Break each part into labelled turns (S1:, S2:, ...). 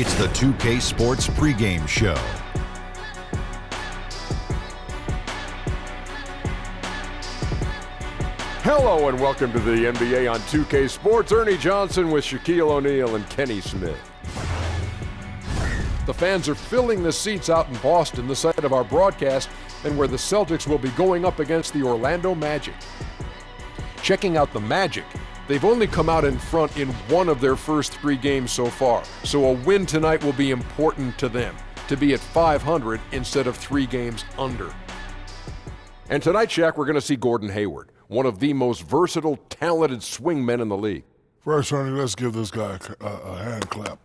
S1: It's the 2K Sports Pregame Show.
S2: Hello and welcome to the NBA on 2K Sports. Ernie Johnson with Shaquille O'Neal and Kenny Smith. The fans are filling the seats out in Boston, the site of our broadcast, and where the Celtics will be going up against the Orlando Magic. Checking out the Magic, they've only come out in front in one of their first 3 games so far, so a win tonight will be important to them, to be at 500 instead of 3 games under. And tonight, Shaq, we're going to see Gordon Hayward, one of the most versatile, talented swingmen in the league.
S3: First, Ernie, let's give this guy a hand clap.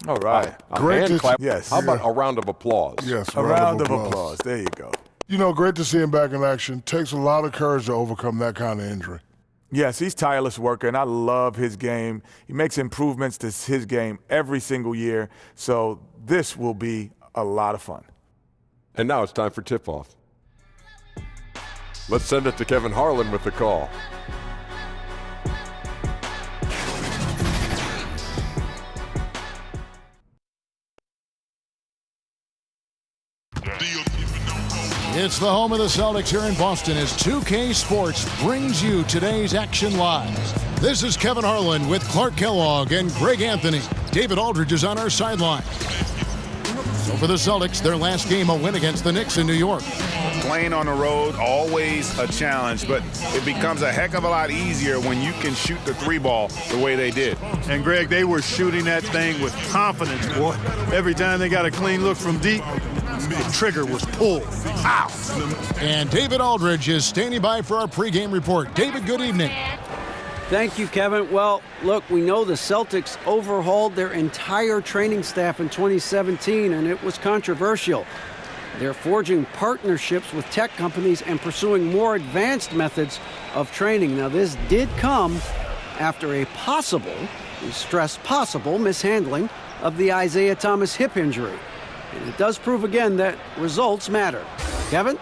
S2: All right. A hand clap? Yes. How about a round of applause?
S3: Yes,
S4: a round of applause. There you go.
S3: You know, great to see him back in action. Takes a lot of courage to overcome that kind of injury.
S4: Yes, he's a tireless worker, and I love his game. He makes improvements to his game every single year, so this will be a lot of fun.
S2: And now it's time for tip-off. Let's send it to Kevin Harlan with the call.
S5: It's the home of the Celtics here in Boston as 2K Sports brings you today's action live. This is Kevin Harlan with Clark Kellogg and Greg Anthony. David Aldridge is on our sideline. So for the Celtics, their last game a win against the Knicks in New York.
S6: Playing on the road, always a challenge, but it becomes a heck of a lot easier when you can shoot the 3-ball the way they did.
S7: And, Greg, they were shooting that thing with confidence, boy. Every time they got a clean look from deep, the trigger was pulled. Ow!
S5: And David Aldridge is standing by for our pregame report. David, good evening.
S8: Thank you, Kevin. Well, look, we know the Celtics overhauled their entire training staff in 2017, and it was controversial. They're forging partnerships with tech companies and pursuing more advanced methods of training. Now, this did come after a possible, we stress possible, mishandling of the Isaiah Thomas hip injury. And it does prove again that results matter. Kevin?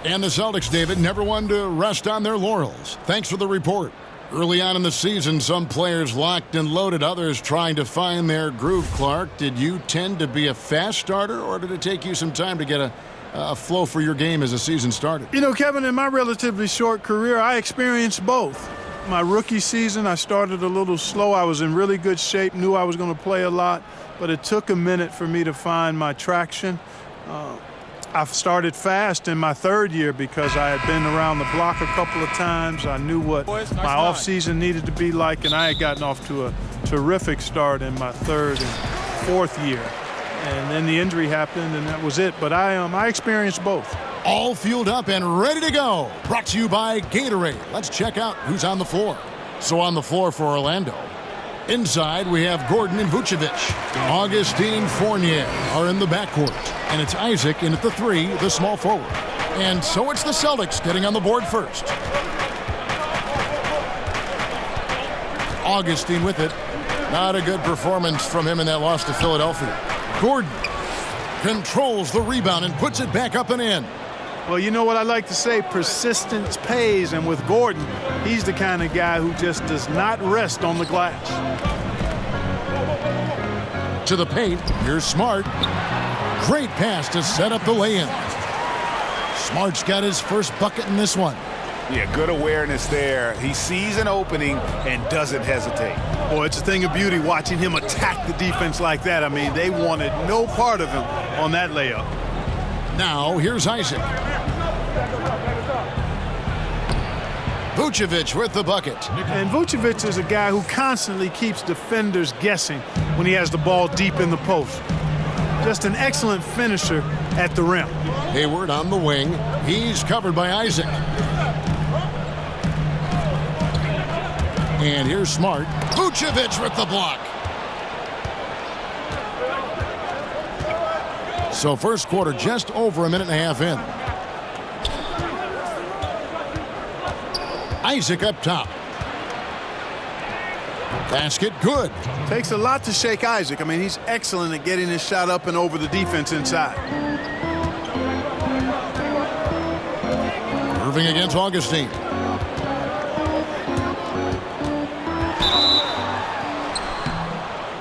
S5: And the Celtics, David, never one to rest on their laurels. Thanks for the report. Early on in the season, some players locked and loaded, others trying to find their groove. Clark, did you tend to be a fast starter, or did it take you some time to get a flow for your game as the season started?
S7: You know, Kevin, in my relatively short career, I experienced both. My rookie season, I started a little slow. I was in really good shape, knew I was going to play a lot, but it took a minute for me to find my traction. I started fast in my 3rd year because I had been around the block a couple of times. I knew what my offseason needed to be like, and I had gotten off to a terrific start in my 3rd and 4th year. And then the injury happened, and that was it. But I experienced both.
S5: All fueled up and ready to go. Brought to you by Gatorade. Let's check out who's on the floor. So on the floor for Orlando. Inside, we have Gordon and Vucevic. Augustine Fournier are in the backcourt. And it's Isaac in at the 3, the small forward. And so it's the Celtics getting on the board first. Augustine with it. Not a good performance from him in that loss to Philadelphia. Gordon controls the rebound and puts it back up and in.
S7: Well, you know what I like to say, persistence pays, and with Gordon, he's the kind of guy who just does not rest on the glass.
S5: To the paint, here's Smart. Great pass to set up the lay-in. Smart's got his first bucket in this one.
S6: Yeah, good awareness there. He sees an opening and doesn't hesitate.
S7: Boy, it's a thing of beauty watching him attack the defense like that. I mean, they wanted no part of him on that layup.
S5: Now, here's Isaac. Vucevic with the bucket.
S7: And Vucevic is a guy who constantly keeps defenders guessing when he has the ball deep in the post. Just an excellent finisher at the rim.
S5: Hayward on the wing. He's covered by Isaac. And here's Smart. Vucevic with the block. So first quarter just over a minute and a half in. Isaac up top. Basket good.
S7: Takes a lot to shake Isaac. I mean, he's excellent at getting his shot up and over the defense inside.
S5: Irving against Augustine.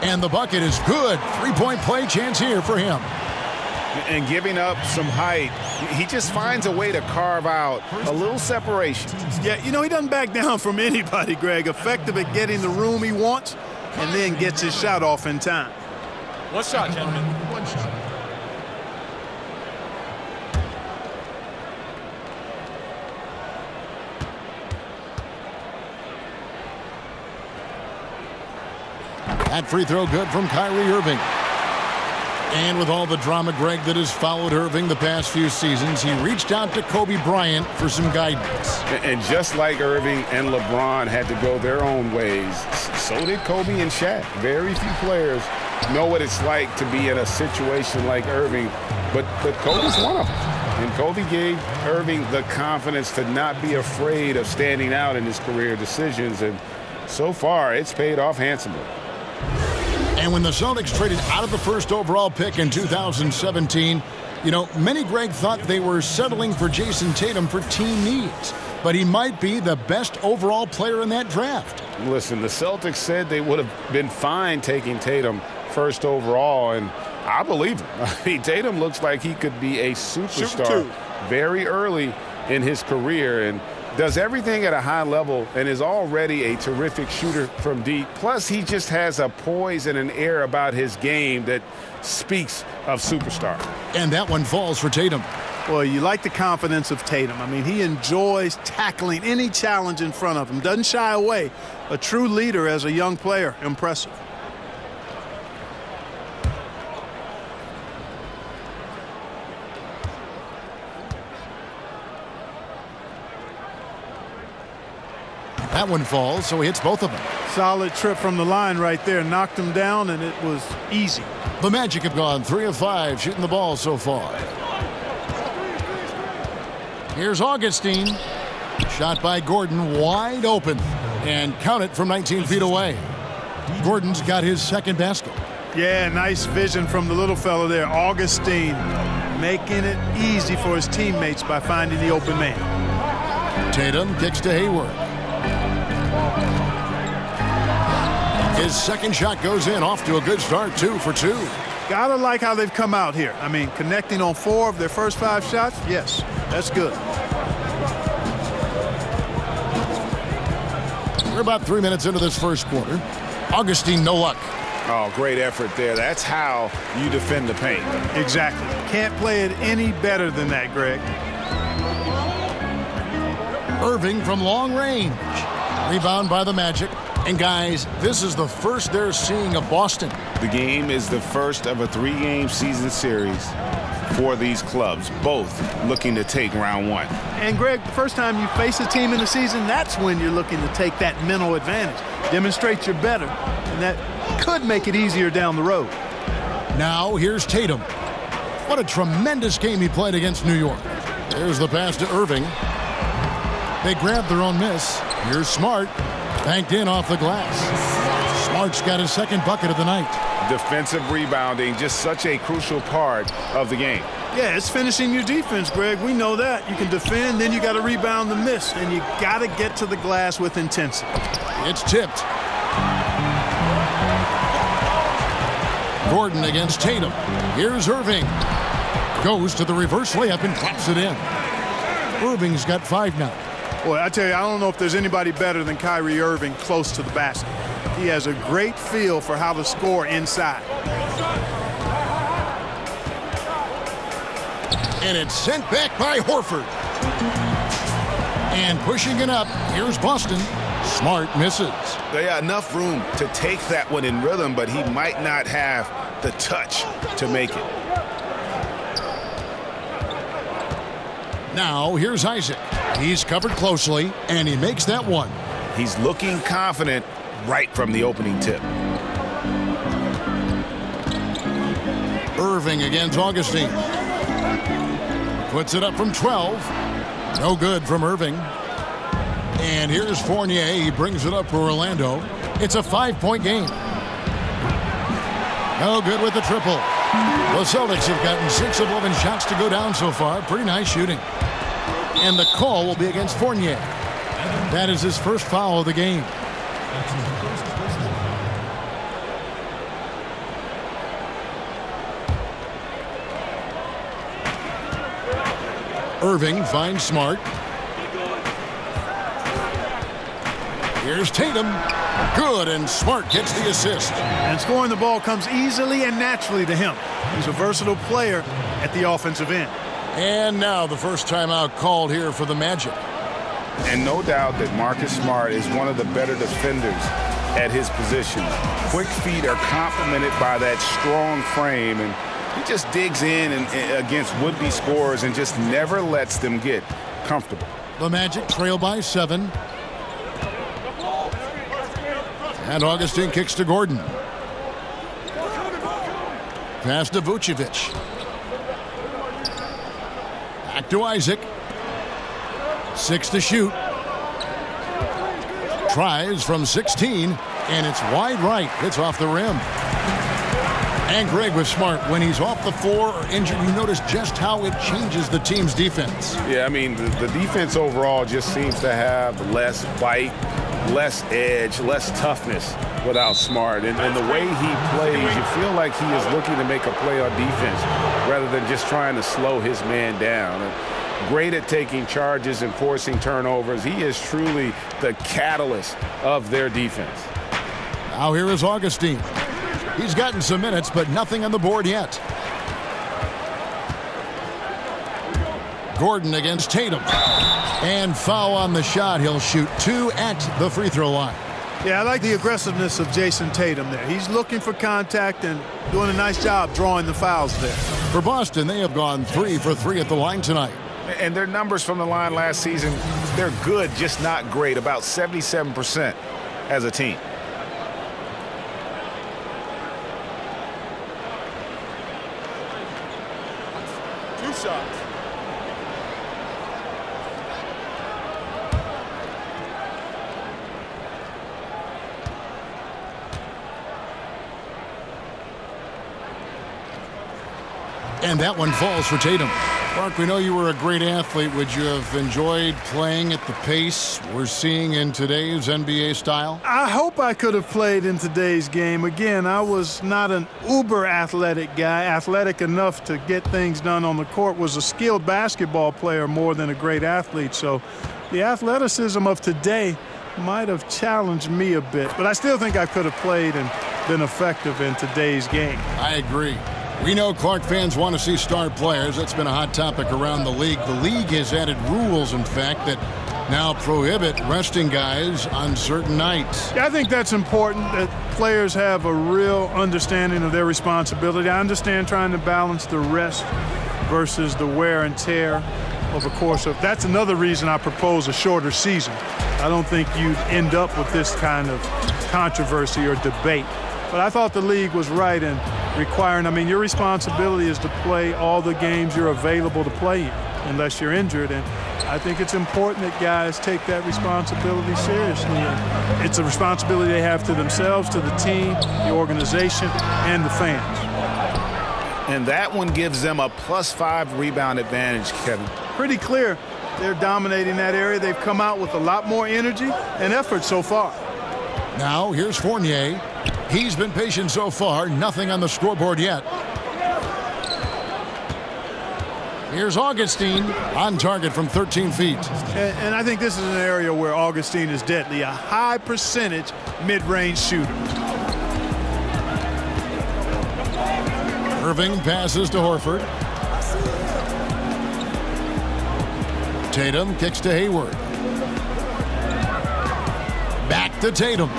S5: And the bucket is good. Three-point play chance here for him.
S6: And giving up some height, he just finds a way to carve out a little separation.
S7: Yeah, you know, he doesn't back down from anybody, Greg. Effective at getting the room he wants and then gets his shot off in time.
S9: One shot, gentlemen. One shot.
S5: That free throw good from Kyrie Irving. And with all the drama, Greg, that has followed Irving the past few seasons, he reached out to Kobe Bryant for some guidance.
S6: And just like Irving and LeBron had to go their own ways, so did Kobe and Shaq. Very few players know what it's like to be in a situation like Irving, but Kobe's one of them. And Kobe gave Irving the confidence to not be afraid of standing out in his career decisions, and so far it's paid off handsomely.
S5: And when the Celtics traded out of the first overall pick in 2017, you know, many, Greg, thought they were settling for Jason Tatum for team needs. But he might be the best overall player in that draft.
S6: Listen, the Celtics said they would have been fine taking Tatum first overall, and I believe him. I mean, Tatum looks like he could be a superstar very early in his career, and does everything at a high level and is already a terrific shooter from deep. Plus, he just has a poise and an air about his game that speaks of superstar.
S5: And that one falls for Tatum.
S7: Well, you like the confidence of Tatum. I mean, he enjoys tackling any challenge in front of him. Doesn't shy away. A true leader as a young player. Impressive.
S5: That one falls, so he hits both of them.
S7: Solid trip from the line right there. Knocked him down, and it was easy.
S5: The Magic have gone 3 of 5 shooting the ball so far. Here's Augustine. Shot by Gordon, wide open. And count it from 19 feet away. Gordon's got his second basket.
S7: Yeah, nice vision from the little fella there. Augustine making it easy for his teammates by finding the open man.
S5: Tatum kicks to Hayward. His second shot goes in, off to a good start, 2 for 2.
S7: Gotta like how they've come out here. I mean, connecting on 4 of their first 5 shots, yes, that's good.
S5: We're about 3 minutes into this first quarter. Augustine, no luck.
S6: Oh, great effort there. That's how you defend the paint.
S7: Exactly. Can't play it any better than that, Greg.
S5: Irving from long range. Rebound by the Magic. And guys, this is the first they're seeing of Boston.
S6: The game is the first of a 3-game season series for these clubs, both looking to take round 1.
S7: And Greg, the first time you face a team in the season, that's when you're looking to take that mental advantage. Demonstrate you're better, and that could make it easier down the road.
S5: Now here's Tatum. What a tremendous game he played against New York. There's the pass to Irving. They grabbed their own miss. Here's Smart. Banked in off the glass. Smart's got his second bucket of the night.
S6: Defensive rebounding, just such a crucial part of the game.
S7: Yeah, it's finishing your defense, Greg. We know that. You can defend, then you got to rebound the miss, and you got to get to the glass with intensity.
S5: It's tipped. Gordon against Tatum. Here's Irving. Goes to the reverse layup and claps it in. Irving's got 5 now.
S7: Boy, I tell you, I don't know if there's anybody better than Kyrie Irving close to the basket. He has a great feel for how to score inside.
S5: And it's sent back by Horford. And pushing it up, here's Boston. Smart misses.
S6: They got enough room to take that one in rhythm, but he might not have the touch to make it.
S5: Now here's Isaac. He's covered closely, and he makes that one.
S6: He's looking confident right from the opening tip.
S5: Irving against Augustine. Puts it up from 12. No good from Irving. And here's Fournier. He brings it up for Orlando. It's a 5-point game. No good with the triple. The Celtics have gotten 6 of 11 shots to go down so far. Pretty nice shooting. And the call will be against Fournier. That is his first foul of the game. Irving finds Smart. Here's Tatum. Good, and Smart gets the assist.
S7: And scoring the ball comes easily and naturally to him. He's a versatile player at the offensive end.
S5: And now the first timeout called here for the Magic.
S6: And no doubt that Marcus Smart is one of the better defenders at his position. Quick feet are complemented by that strong frame, and he just digs in against would-be scorers and just never lets them get comfortable.
S5: The Magic trail by 7. And Augustine kicks to Gordon. Pass to Vucevic. Back to Isaac. 6 to shoot. Tries from 16, and it's wide right. It's off the rim. And Greg was smart. When he's off the floor or injured, you notice just how it changes the team's defense.
S6: Yeah, I mean, the defense overall just seems to have less bite, less edge, less toughness without Smart. And the way he plays, you feel like he is looking to make a play on defense rather than just trying to slow his man down. Great at taking charges and forcing turnovers. He is truly the catalyst of their defense.
S5: Now here is Augustine. He's gotten some minutes, but nothing on the board yet. Gordon against Tatum. And foul on the shot. He'll shoot 2 at the free throw line.
S7: Yeah, I like the aggressiveness of Jason Tatum there. He's looking for contact and doing a nice job drawing the fouls there.
S5: For Boston, they have gone 3 for 3 at the line tonight.
S6: And their numbers from the line last season, they're good, just not great. About 77% as a team.
S9: Two shots.
S5: And that one falls for Tatum. Mark, we know you were a great athlete. Would you have enjoyed playing at the pace we're seeing in today's NBA style?
S7: I hope I could have played in today's game. Again, I was not an uber athletic guy. Athletic enough to get things done on the court. Was a skilled basketball player more than a great athlete. So the athleticism of today might have challenged me a bit. But I still think I could have played and been effective in today's game.
S5: I agree. We know Clark fans want to see star players. That's been a hot topic around the league. The league has added rules, in fact, that now prohibit resting guys on certain nights.
S7: Yeah, I think that's important, that players have a real understanding of their responsibility. I understand trying to balance the rest versus the wear and tear of a course. That's another reason I propose a shorter season. I don't think you'd end up with this kind of controversy or debate. But I thought the league was right in requiring, your responsibility is to play all the games you're available to play in, unless you're injured. And I think it's important that guys take that responsibility seriously. And it's a responsibility they have to themselves, to the team, the organization, and the fans.
S6: And that one gives them a +5 rebound advantage, Kevin.
S7: Pretty clear they're dominating that area. They've come out with a lot more energy and effort so far.
S5: Now here's Fournier. He's been patient so far. Nothing on the scoreboard yet. Here's Augustine on target from 13 feet.
S7: And I think this is an area where Augustine is deadly. A high percentage mid-range shooter.
S5: Irving passes to Horford. Tatum kicks to Hayward. Back to Tatum.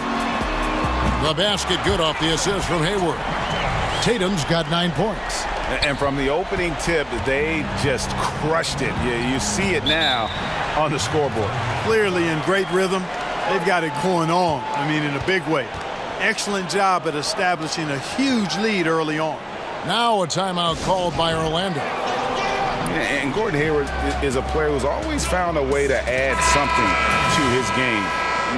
S5: The basket good off the assist from Hayward. Tatum's got 9 points.
S6: And from the opening tip, they just crushed it. You see it now on the scoreboard.
S7: Clearly in great rhythm. They've got it going on, in a big way. Excellent job at establishing a huge lead early on.
S5: Now a timeout called by Orlando.
S6: And Gordon Hayward is a player who's always found a way to add something to his game.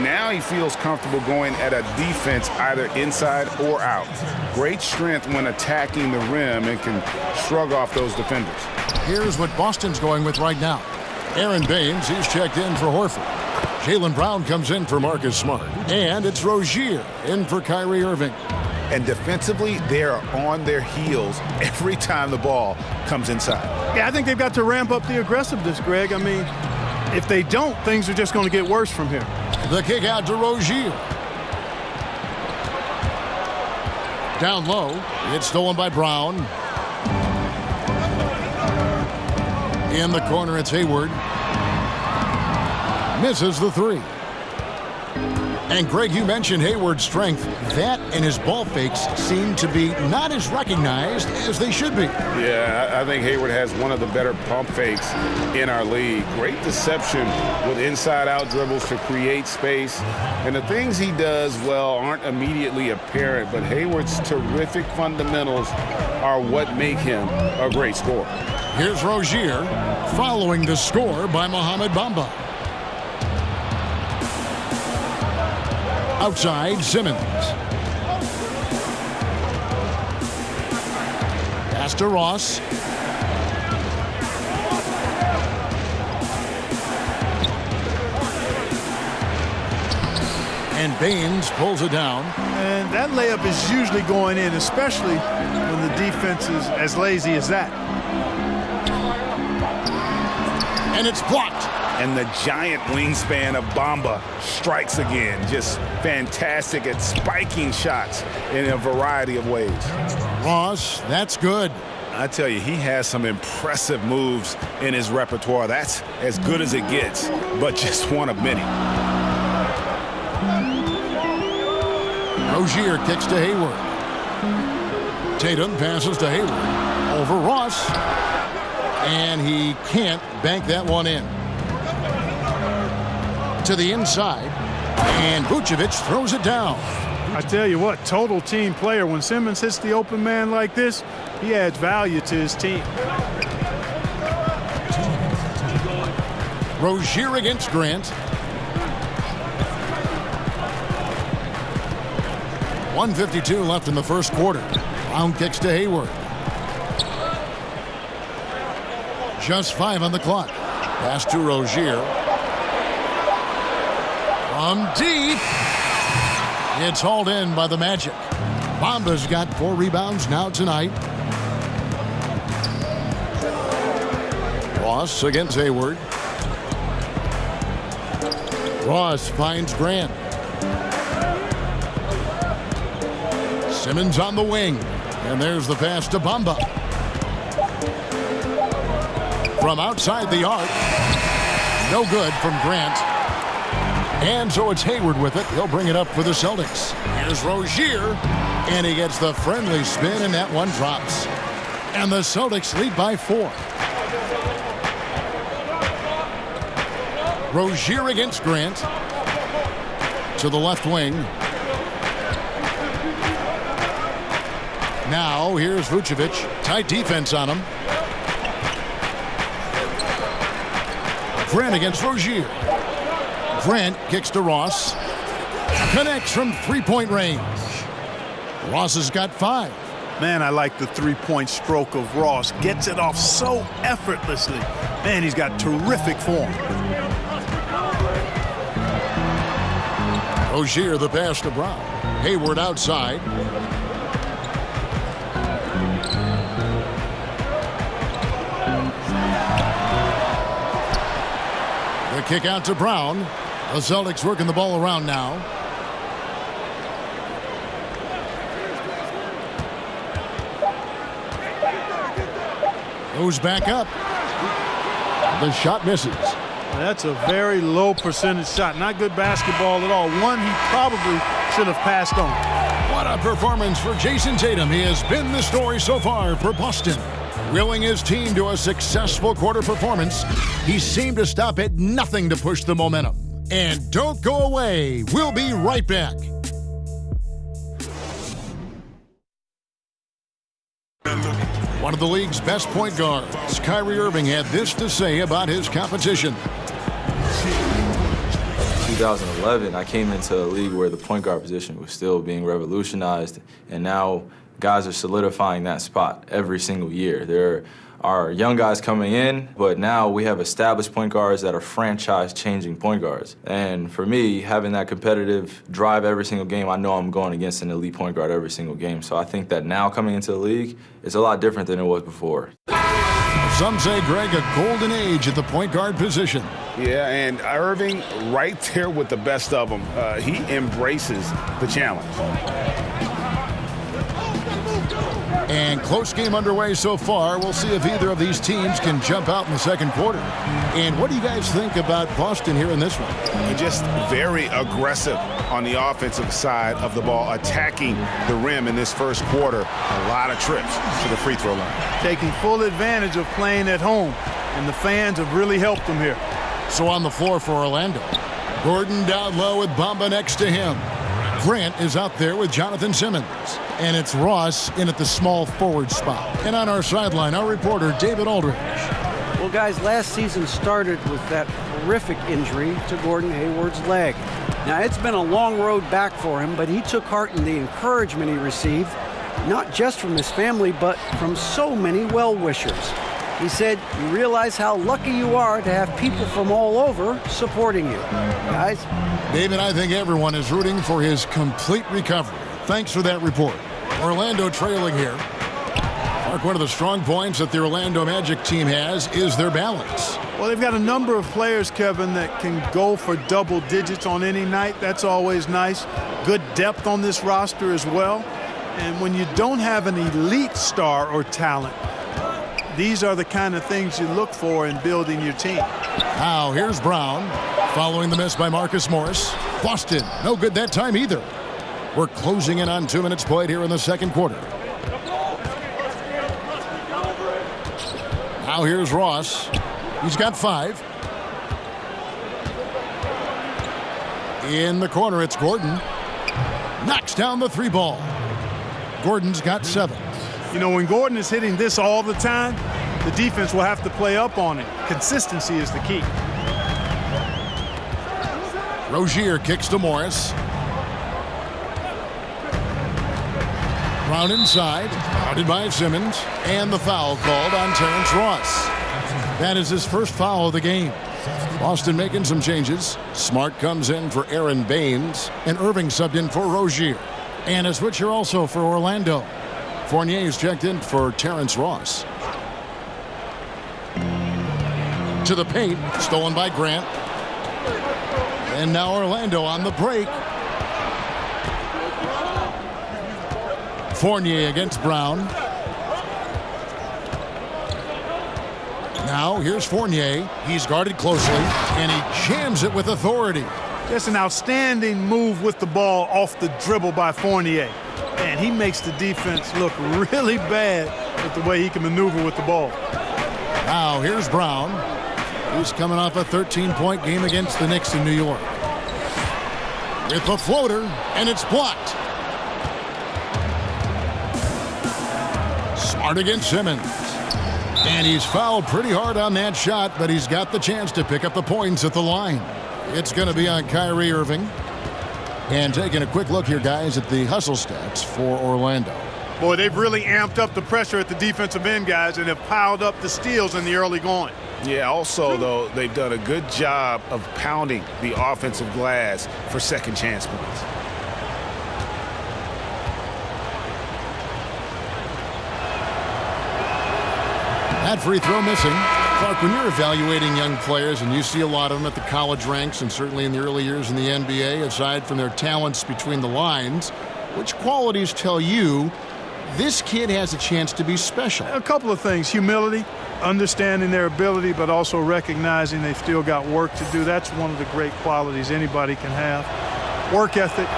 S6: Now he feels comfortable going at a defense either inside or out. Great strength when attacking the rim and can shrug off those defenders.
S5: Here's what Boston's going with right now. Aaron Baines, he's checked in for Horford. Jaylen Brown comes in for Marcus Smart. And it's Rozier in for Kyrie Irving.
S10: And defensively, they are on their heels every time the ball comes inside.
S7: Yeah, I think they've got to ramp up the aggressiveness, Greg. I mean, if they don't, things are just going to get worse from here.
S5: The kick out to Rozier. Down low. It's stolen by Brown. In the corner, it's Hayward. Misses the three. And Greg, you mentioned Hayward's strength. That and his ball fakes seem to be not as recognized as they should be.
S6: Yeah, I think Hayward has one of the better pump fakes in our league. Great deception with inside-out dribbles to create space. And the things he does well aren't immediately apparent, but Hayward's terrific fundamentals are what make him a great scorer.
S5: Here's Rozier following the score by Mohamed Bamba. Outside, Simmons. Pass to Ross. And Baines pulls it down.
S7: And that layup is usually going in, especially when the defense is as lazy as that.
S5: And it's blocked.
S10: And the giant wingspan of Bamba strikes again. Just fantastic at spiking shots in a variety of ways.
S5: Ross, that's good.
S10: I tell you, he has some impressive moves in his repertoire. That's as good as it gets, but just one of many.
S5: Rozier kicks to Hayward. Tatum passes to Hayward. Over Ross. And he can't bank that one in. To the inside, and Vucevic throws it down.
S7: I tell you what, total team player. When Simmons hits the open man like this, he adds value to his team.
S5: Rozier against Grant. 1:52 left in the first quarter. Brown kicks to Hayward. Just 5 on the clock. Pass to Rozier. From deep. It's hauled in by the Magic. Bamba's got 4 rebounds now tonight. Ross against Hayward. Ross finds Grant. Simmons on the wing. And there's the pass to Bamba. From outside the arc. No good from Grant. And so it's Hayward with it. He'll bring it up for the Celtics. Here's Rozier. And he gets the friendly spin, and that one drops. And the Celtics lead by 4. Rozier against Grant. To the left wing. Now here's Vucevic. Tight defense on him. Grant against Rozier. Grant kicks to Ross. Connects from three-point range. Ross has got 5.
S7: Man, I like the three-point stroke of Ross. Gets it off so effortlessly. Man, he's got terrific form.
S5: Rozier the pass to Brown. Hayward outside. The kick out to Brown. The Celtics working the ball around now. Goes back up. The shot misses.
S7: That's a very low percentage shot. Not good basketball at all. One he probably should have passed on.
S5: What a performance for Jason Tatum. He has been the story so far for Boston. Willing his team to a successful quarter performance, he seemed to stop at nothing to push the momentum. And don't go away. We'll be right back. One of the league's best point guards, Kyrie Irving, had this to say about his competition.
S11: 2011, I came into a league where the point guard position was still being revolutionized, and now guys are solidifying that spot every single year. There are young guys coming in, but now we have established point guards that are franchise-changing point guards. And for me, having that competitive drive every single game, I know I'm going against an elite point guard every single game. So I think that now coming into the league, it's a lot different than it was before.
S5: Some say, Greg, a golden age at the point guard position.
S6: Yeah, and Irving right there with the best of them. He embraces the challenge.
S5: And close game underway so far. We'll see if either of these teams can jump out in the second quarter. And what do you guys think about Boston here in this one?
S6: They're just very aggressive on the offensive side of the ball, attacking the rim in this first quarter. A lot of trips to the free throw line.
S7: Taking full advantage of playing at home, and the fans have really helped them here.
S5: So on the floor for Orlando, Gordon down low with Bamba next to him. Grant is out there with Jonathan Simmons. And it's Ross in at the small forward spot. And on our sideline, our reporter, David Aldridge.
S8: Well, guys, last season started with that horrific injury to Gordon Hayward's leg. Now, it's been a long road back for him, but he took heart in the encouragement he received, not just from his family, but from so many well-wishers. He said, you realize how lucky you are to have people from all over supporting you. Guys?
S5: David, I think everyone is rooting for his complete recovery. Thanks for that report. Orlando trailing here. Mark, one of the strong points that the Orlando Magic team has is their balance.
S7: Well, they've got a number of players, Kevin, that can go for double digits on any night. That's always nice. Good depth on this roster as well. And when you don't have an elite star or talent, these are the kind of things you look for in building your team.
S5: Now, here's Brown following the miss by Marcus Morris. Boston, no good that time either. We're closing in on 2 minutes played here in the second quarter. Now here's Ross. He's got 5. In the corner, it's Gordon. Knocks down the 3 ball. Gordon's got 7.
S7: You know, when Gordon is hitting this all the time, the defense will have to play up on it. Consistency is the key.
S5: Rozier kicks to Morris. Brown inside, guarded by Simmons, and the foul called on Terrence Ross. That is his first foul of the game. Boston making some changes. Smart comes in for Aaron Baines, and Irving subbed in for Rozier. And a switcher also for Orlando. Fournier is checked in for Terrence Ross. To the paint, stolen by Grant. And now Orlando on the break. Fournier against Brown. Now here's Fournier. He's guarded closely, and he jams it with authority.
S7: That's an outstanding move with the ball off the dribble by Fournier. And he makes the defense look really bad with the way he can maneuver with the ball.
S5: Now here's Brown. He's coming off a 13-point game against the Knicks in New York. With the floater, and it's blocked. Smart against Simmons. And he's fouled pretty hard on that shot, but he's got the chance to pick up the points at the line. It's going to be on Kyrie Irving. And taking a quick look here, guys, at the hustle stats for Orlando.
S7: Boy, they've really amped up the pressure at the defensive end, guys, and have piled up the steals in the early going.
S6: Yeah, also, though, they've done a good job of pounding the offensive glass for second chance points.
S5: That free throw missing. Clark, when you're evaluating young players, and you see a lot of them at the college ranks and certainly in the early years in the NBA, aside from their talents between the lines, which qualities tell you this kid has a chance to be special?
S7: A couple of things. Humility, understanding their ability, but also recognizing they've still got work to do. That's one of the great qualities anybody can have. Work ethic,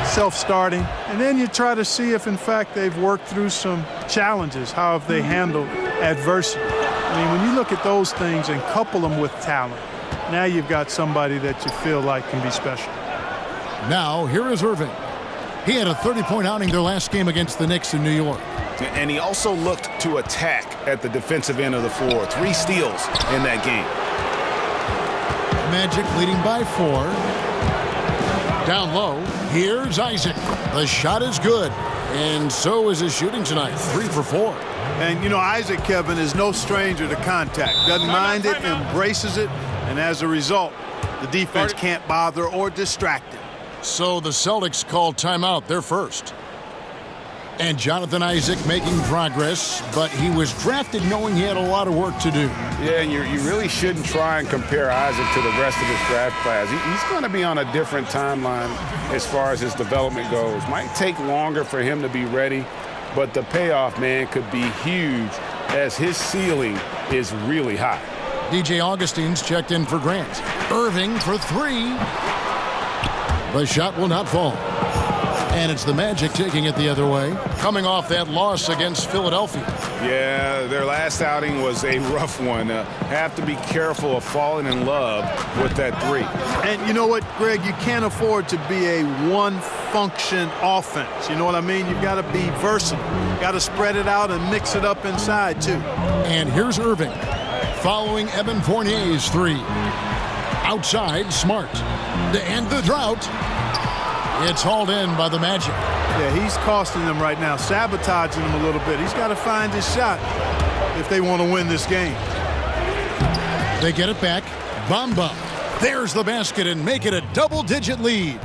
S7: self-starting, and then you try to see if, in fact, they've worked through some challenges. How have they handled adversity? I mean, when you look at those things and couple them with talent, now you've got somebody that you feel like can be special.
S5: Now, here is Irving. He had a 30-point outing their last game against the Knicks in New York.
S6: And he also looked to attack at the defensive end of the floor. 3 steals in that game.
S5: Magic leading by 4. Down low, here's Isaac. The shot is good. And so is his shooting tonight, 3 for 4.
S7: And, you know, Isaac, Kevin, is no stranger to contact. Doesn't mind it, embraces it, and as a result, the defense can't bother or distract him.
S5: So the Celtics call timeout, their first. And Jonathan Isaac making progress, but he was drafted knowing he had a lot of work to do.
S6: Yeah, and you really shouldn't try and compare Isaac to the rest of his draft class. He's going to be on a different timeline as far as his development goes. Might take longer for him to be ready, but the payoff, man, could be huge as his ceiling is really high.
S5: DJ Augustine's checked in for Grant. Irving for 3. The shot will not fall. And it's the Magic taking it the other way, coming off that loss against Philadelphia.
S6: Yeah, their last outing was a rough one. Have to be careful of falling in love with that 3.
S7: And you know what, Greg? You can't afford to be a one-function offense. You know what I mean? You've got to be versatile. Got to spread it out and mix it up inside, too.
S5: And here's Irving, following Evan Fournier's 3. Outside, Smart. To end the drought. It's hauled in by the Magic.
S7: Yeah, he's costing them right now, sabotaging them a little bit. He's got to find his shot if they want to win this game.
S5: They get it back. Bamba. There's the basket and make it a double-digit lead.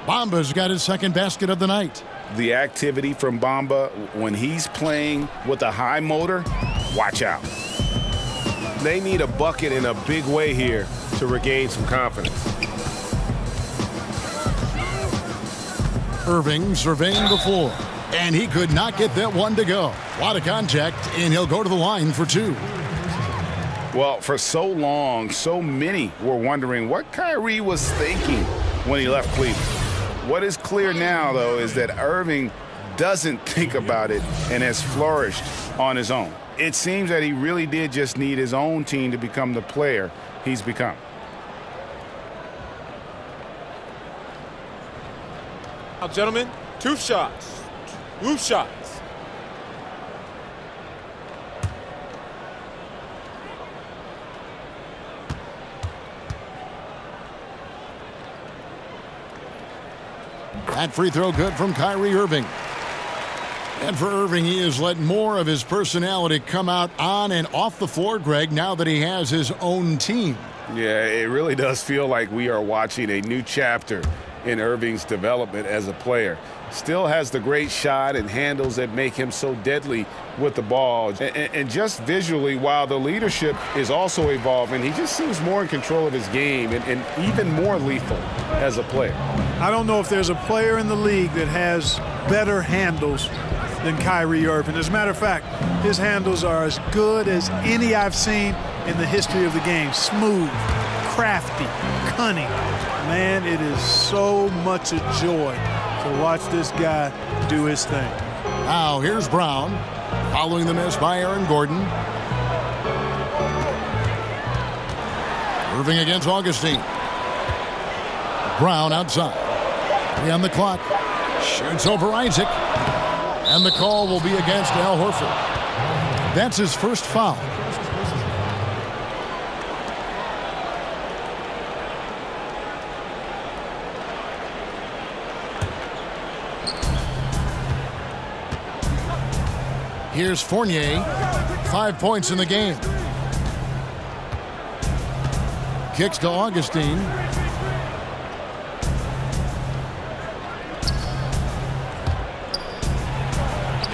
S5: Bamba's got his second basket of the night.
S6: The activity from Bamba, when he's playing with a high motor, watch out. They need a bucket in a big way here to regain some confidence.
S5: Irving surveying the floor, and he could not get that one to go. A lot of contact, and he'll go to the line for 2.
S6: Well, for so long, so many were wondering what Kyrie was thinking when he left Cleveland. What is clear now, though, is that Irving doesn't think about it and has flourished on his own. It seems that he really did just need his own team to become the player he's become.
S9: Now, gentlemen, 2 shots. 2 shots.
S5: That free throw good from Kyrie Irving. And for Irving, he has let more of his personality come out on and off the floor, Greg, now that he has his own team.
S6: Yeah, it really does feel like we are watching a new chapter in Irving's development as a player. Still has the great shot and handles that make him so deadly with the ball. And just visually, while the leadership is also evolving, he just seems more in control of his game and even more lethal as a player.
S7: I don't know if there's a player in the league that has better handles than Kyrie Irving. As a matter of fact, his handles are as good as any I've seen in the history of the game. Smooth, crafty, cunning. Man, it is so much a joy to watch this guy do his thing.
S5: Now here's Brown, following the miss by Aaron Gordon. Irving against Augustine. Brown outside. 3 on the clock. Shoots over Isaac. And the call will be against Al Horford. That's his first foul. Here's Fournier, 5 points in the game. Kicks to Augustine.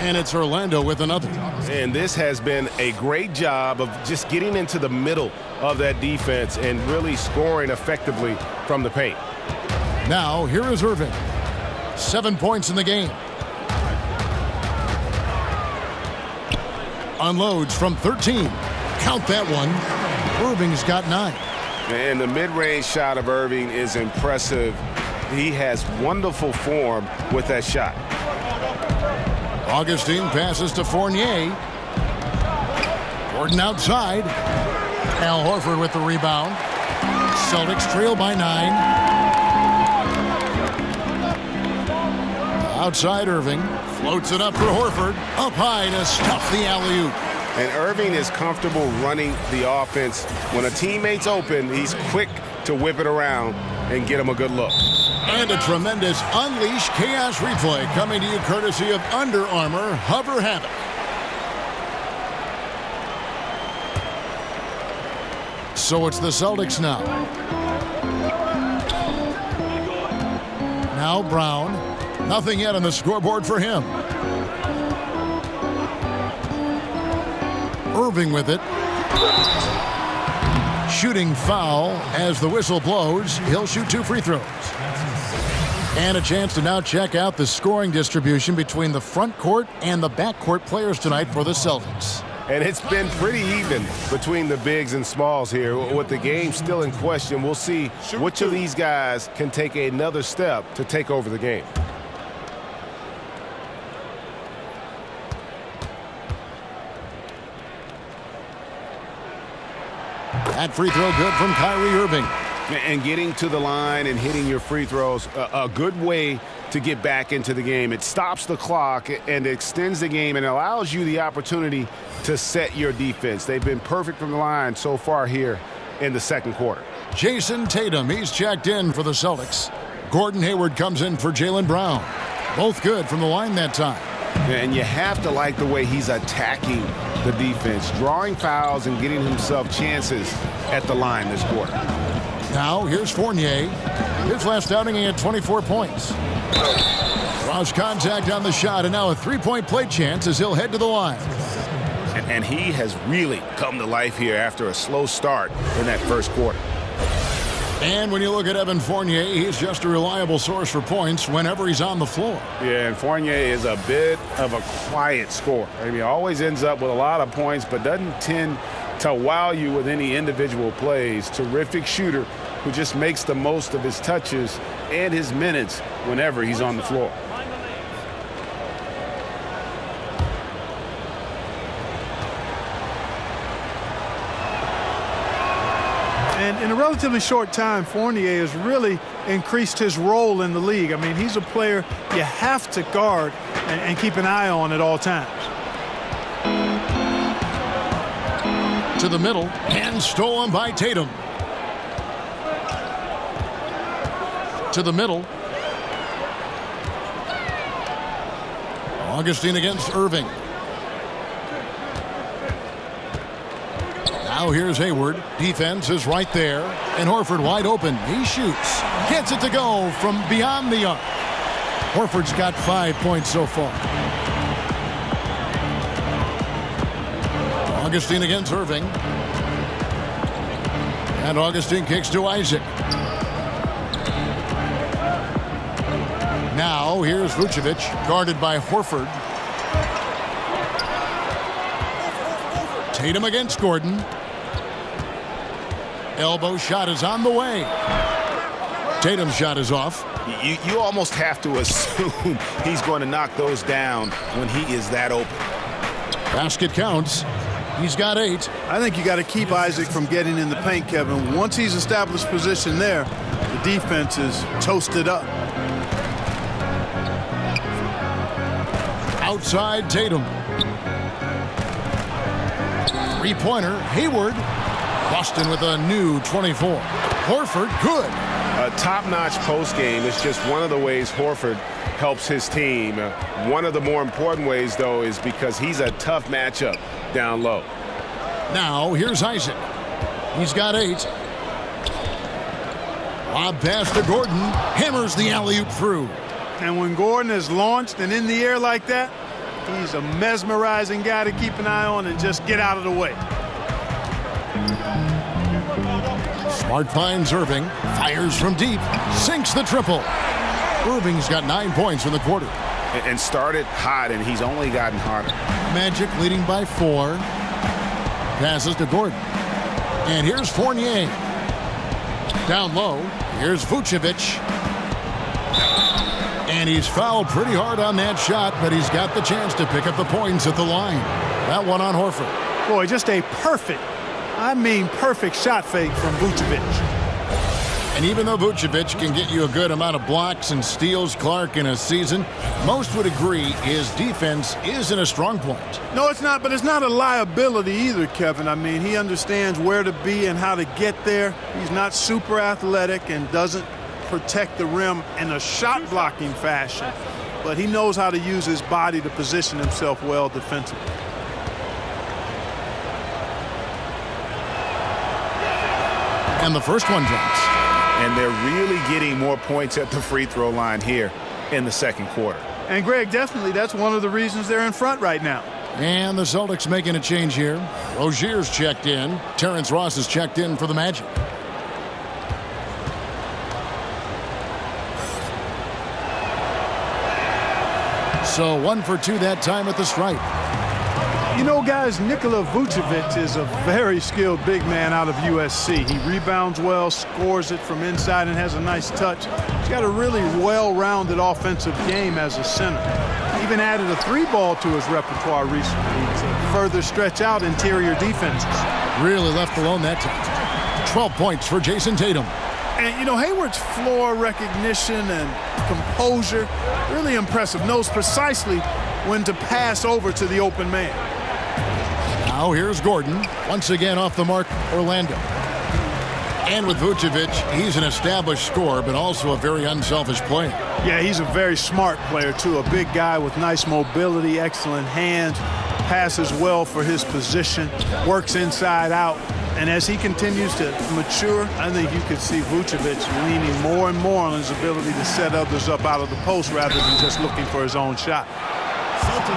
S5: And it's Orlando with another.
S6: And this has been a great job of just getting into the middle of that defense and really scoring effectively from the paint.
S5: Now, here is Irving. 7 points in the game. Unloads from 13. Count that one. Irving's got 9.
S6: And the mid-range shot of Irving is impressive. He has wonderful form with that shot.
S5: Augustine passes to Fournier. Gordon outside. Al Horford with the rebound. Celtics trail by 9. Outside Irving. Floats it up for Horford. Up high to stuff the alley-oop.
S6: And Irving is comfortable running the offense. When a teammate's open, he's quick to whip it around and get him a good look.
S5: And a tremendous Unleash Chaos replay coming to you courtesy of Under Armour Hover Havoc. So it's the Celtics now. Now Brown. Nothing yet on the scoreboard for him. Irving with it. Shooting foul as the whistle blows. He'll shoot 2 free throws. And a chance to now check out the scoring distribution between the front court and the back court players tonight for the Celtics.
S6: And it's been pretty even between the bigs and smalls here. With the game still in question, we'll see which of these guys can take another step to take over the game.
S5: That free throw good from Kyrie Irving.
S6: And getting to the line and hitting your free throws, a good way to get back into the game. It stops the clock and extends the game and allows you the opportunity to set your defense. They've been perfect from the line so far here in the second quarter.
S5: Jason Tatum, he's checked in for the Celtics. Gordon Hayward comes in for Jaylen Brown. Both good from the line that time.
S6: And you have to like the way he's attacking the defense, drawing fouls and getting himself chances at the line this quarter.
S5: Now here's Fournier. His last outing he had 24 points. Draws contact on the shot, and now a three-point play chance as he'll head to the line.
S6: And he has really come to life here after a slow start in that first quarter.
S5: And when you look at Evan Fournier, he's just a reliable source for points whenever he's on the floor.
S6: Yeah, and Fournier is a bit of a quiet scorer. I mean, he always ends up with a lot of points, but doesn't tend to wow you with any individual plays. Terrific shooter who just makes the most of his touches and his minutes whenever he's on the floor.
S7: And in a relatively short time, Fournier has really increased his role in the league. I mean, he's a player you have to guard and keep an eye on at all times.
S5: To the middle, and stolen by Tatum. To the middle. Augustine against Irving. Now here's Hayward. Defense is right there. And Horford wide open. He shoots. Gets it to go from beyond the arc. Horford's got 5 points so far. Augustine against Irving. And Augustine kicks to Isaac. Now here's Vucevic, guarded by Horford. Tatum against Gordon. Elbow shot is on the way. Tatum's shot is off.
S6: You almost have to assume he's going to knock those down when he is that open.
S5: Basket counts. He's got 8.
S7: I think you got to keep Isaac from getting in the paint, Kevin. Once he's established position there, the defense is toasted up.
S5: Outside Tatum. Three-pointer, Hayward. Boston with a new 24. Horford, good.
S6: A top-notch postgame is just one of the ways Horford helps his team. One of the more important ways, though, is because he's a tough matchup down low.
S5: Now, here's Isaac. He's got 8. Lob pass to Gordon. Hammers the alley-oop through.
S7: And when Gordon is launched and in the air like that, he's a mesmerizing guy to keep an eye on and just get out of the way.
S5: Smart finds Irving. Fires from deep. Sinks the triple. Irving's got 9 points in the quarter.
S6: And started hot, and he's only gotten hotter.
S5: Magic leading by 4. Passes to Gordon. And here's Fournier. Down low. Here's Vucevic. And he's fouled pretty hard on that shot, but he's got the chance to pick up the points at the line. That one on Horford.
S7: Boy, just a perfect shot fake from Vucevic.
S5: And even though Vucevic can get you a good amount of blocks and steals, Clark, in a season, most would agree his defense isn't a strong point.
S7: No, it's not, but it's not a liability either, Kevin. I mean, he understands where to be and how to get there. He's not super athletic and doesn't protect the rim in a shot-blocking fashion, but he knows how to use his body to position himself well defensively.
S5: And the first one drops.
S10: And they're really getting more points at the free throw line here in the second quarter.
S7: And Greg, definitely that's one of the reasons they're in front right now.
S5: And the Celtics making a change here. Rozier's checked in. Terrence Ross is checked in for the Magic. So 1 for 2 that time at the stripe.
S7: You know, guys, Nikola Vucevic is a very skilled big man out of USC. He rebounds well, scores it from inside, and has a nice touch. He's got a really well-rounded offensive game as a center. Even added a 3-ball to his repertoire recently to further stretch out interior defenses.
S5: Really left alone that time. 12 points for Jason Tatum.
S7: And, you know, Hayward's floor recognition and composure, really impressive. Knows precisely when to pass over to the open man.
S5: Now here's Gordon. Once again off the mark, Orlando. And with Vucevic, he's an established scorer, but also a very unselfish player.
S7: Yeah, he's a very smart player, too. A big guy with nice mobility, excellent hands, passes well for his position, works inside out. And as he continues to mature, I think you could see Vucevic leaning more and more on his ability to set others up out of the post rather than just looking for his own shot.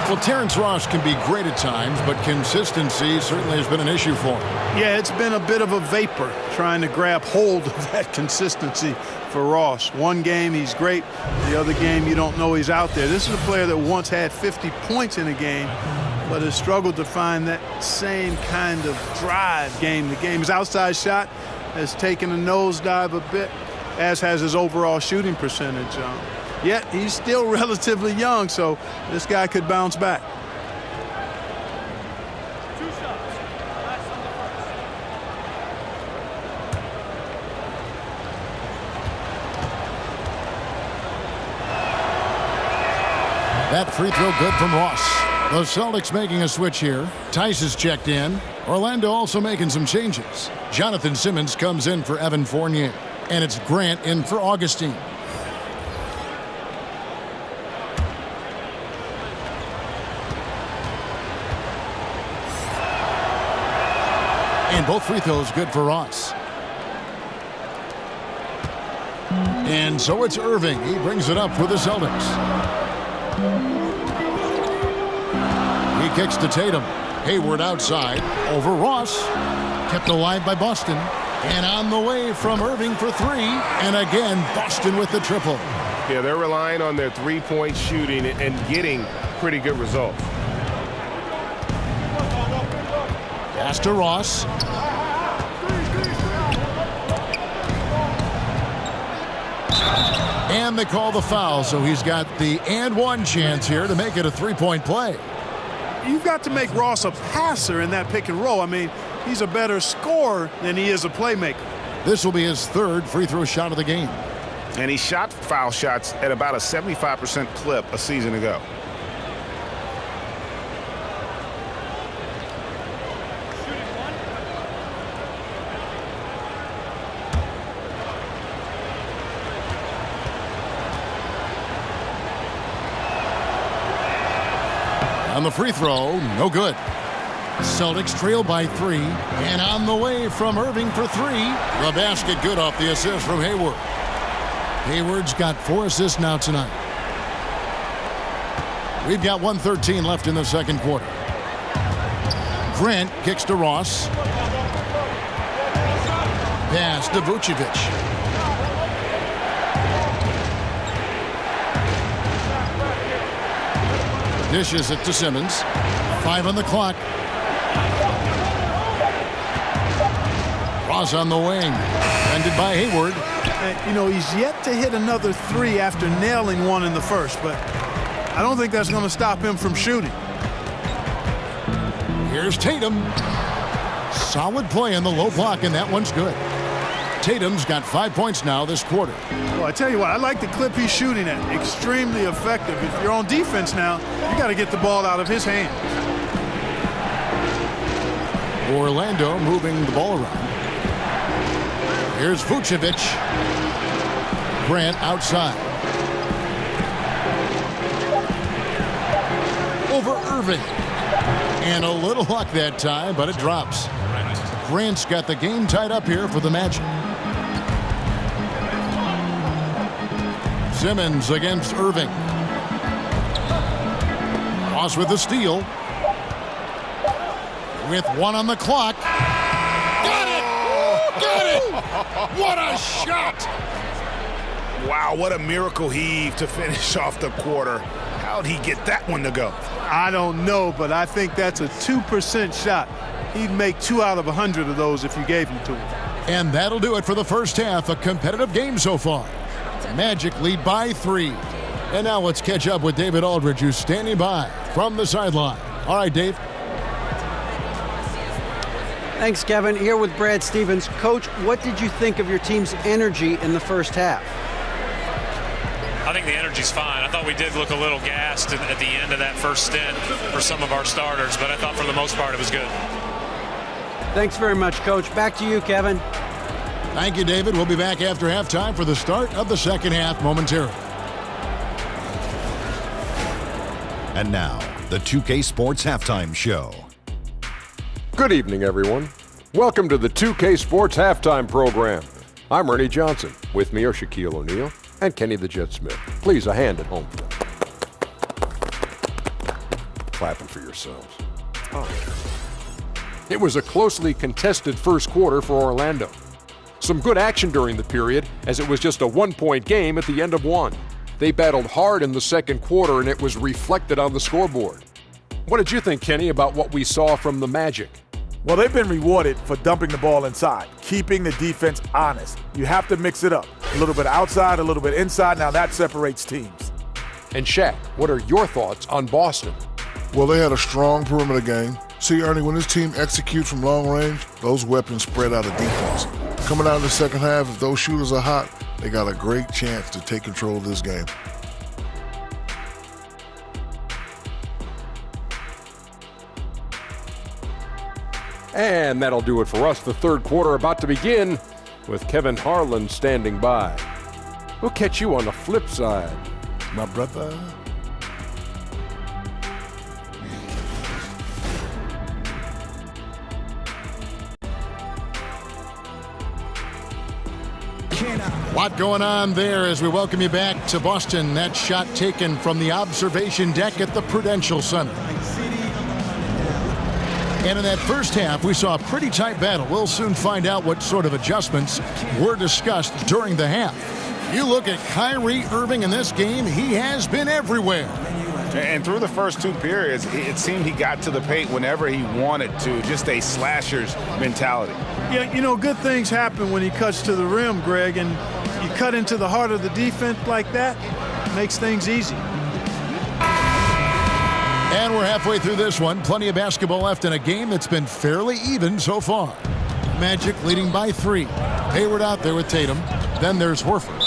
S5: Well, Terrence Ross can be great at times, but consistency certainly has been an issue for him.
S7: Yeah, it's been a bit of a vapor trying to grab hold of that consistency for Ross. One game he's great, the other game you don't know he's out there. This is a player that once had 50 points in a game, but has struggled to find that same kind of drive game to game. His outside shot has taken a nosedive a bit, as has his overall shooting percentage. Yet he's still relatively young, so this guy could bounce back.
S5: That free throw good from Ross. The Celtics making a switch here. Tice is checked in. Orlando also making some changes. Jonathan Simmons comes in for Evan Fournier. And it's Grant in for Augustine. And both free throws good for Ross. And so it's Irving. He brings it up for the Celtics. He kicks to Tatum. Hayward outside. Over Ross. Kept alive by Boston. And on the way from Irving for 3. And again, Boston with the triple.
S6: Yeah, they're relying on their three-point shooting and getting pretty good results.
S5: Pass to Ross. And they call the foul, so he's got the and one chance here to make it a three-point play.
S7: You've got to make Ross a passer in that pick and roll. I mean, he's a better scorer than he is a playmaker.
S5: This will be his third free throw shot of the game.
S10: And he shot foul shots at about a 75% clip a season ago.
S5: On the free throw, no good. Celtics trail by 3. And on the way from Irving for 3. The basket good off the assist from Hayward. Hayward's got 4 assists now tonight. We've got 1:13 left in the second quarter. Grant kicks to Ross. Pass to Vucevic. Dishes it to Simmons. 5 on the clock. Ross on the wing. Defended by Hayward.
S7: You know, he's yet to hit another 3 after nailing one in the first, but I don't think that's going to stop him from shooting.
S5: Here's Tatum. Solid play in the low block, and that one's good. Tatum's got 5 points now this quarter.
S7: Well, I tell you what, I like the clip he's shooting at. Extremely effective. If you're on defense now, you got to get the ball out of his hands.
S5: Orlando moving the ball around. Here's Vucevic. Grant outside. Over Irving. And a little luck that time, but it drops. Grant's got the game tied up here for the Magic. Simmons against Irving. Ross with the steal. With 1 on the clock. Got it! Got it! What a shot!
S10: Wow, what a miracle heave to finish off the quarter. How'd he get that one to go?
S7: I don't know, but I think that's a 2% shot. He'd make 2 out of 100 of those if you gave them to him.
S5: And that'll do it for the first half. A competitive game so far. Magic lead by 3. And now let's catch up with David Aldridge, who's standing by from the sideline. All right, Dave.
S8: Thanks, Kevin. Here with Brad Stevens. Coach, what did you think of your team's energy in the first half?
S12: I think the energy's fine. I thought we did look a little gassed at the end of that first stint for some of our starters, but I thought for the most part it was good.
S8: Thanks very much, Coach. Back to you, Kevin.
S5: Thank you, David. We'll be back after halftime for the start of the second half momentarily.
S1: And now, the 2K Sports Halftime Show.
S2: Good evening, everyone. Welcome to the 2K Sports Halftime Program. I'm Ernie Johnson. With me are Shaquille O'Neal and Kenny the Jet Smith. Please, a hand at home for them. Clapping for yourselves. Oh. It was a closely contested first quarter for Orlando. Some good action during the period, as it was just a 1-point game at the end of one. They battled hard in the second quarter, and it was reflected on the scoreboard. What did you think, Kenny, about what we saw from the Magic?
S4: Well, they've been rewarded for dumping the ball inside, keeping the defense honest. You have to mix it up. A little bit outside, a little bit inside. Now that separates teams.
S2: And Shaq, what are your thoughts on Boston?
S3: Well, they had a strong perimeter game. See, Ernie, when this team executes from long range, those weapons spread out of defense. Coming out in the second half, if those shooters are hot, they got a great chance to take control of this game.
S2: And that'll do it for us. The third quarter about to begin with Kevin Harlan standing by. We'll catch you on the flip side,
S3: my brother.
S5: A lot going on there as we welcome you back to Boston. That shot taken from the observation deck at the Prudential Center. And in that first half, we saw a pretty tight battle. We'll soon find out what sort of adjustments were discussed during the half. You look at Kyrie Irving in this game, he has been everywhere.
S10: And through the first 2 periods, it seemed he got to the paint whenever he wanted to, just a slasher's mentality.
S7: Yeah, you know, good things happen when he cuts to the rim, Greg, and you cut into the heart of the defense like that, makes things easy.
S5: And we're halfway through this one. Plenty of basketball left in a game that's been fairly even so far. Magic leading by 3. Hayward out there with Tatum. Then there's Horford.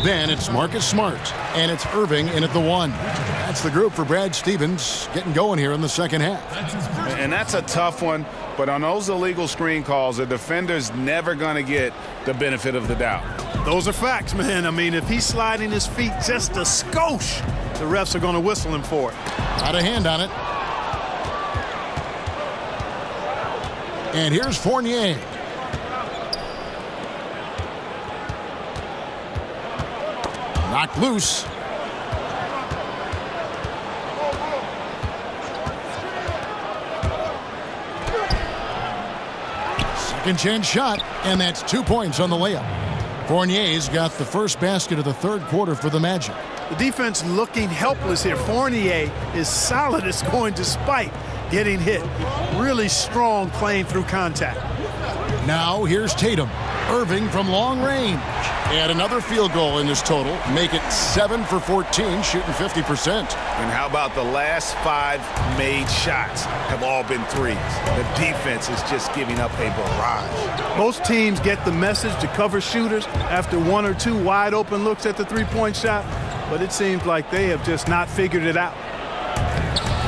S5: Then it's Marcus Smart. And it's Irving in at the 1. That's the group for Brad Stevens getting going here in the second half.
S10: And that's a tough one. But on those illegal screen calls, the defender's never going to get the benefit of the doubt.
S7: Those are facts, man. I mean, if he's sliding his feet just a skosh, the refs are going to whistle him for it.
S5: Got a hand on it. And here's Fournier. Knocked loose. Second chance shot, and that's 2 points on the layup. Fournier's got the first basket of the third quarter for the Magic.
S7: The defense looking helpless here. Fournier is solid as going despite getting hit. Really strong playing through contact.
S5: Now here's Tatum. Irving from long range. And another field goal in this total. Make it 7 for 14, shooting 50%.
S10: And how about the last 5 made shots have all been threes? The defense is just giving up a barrage.
S7: Most teams get the message to cover shooters after 1 or 2 wide open looks at the three-point shot, but it seems like they have just not figured it out.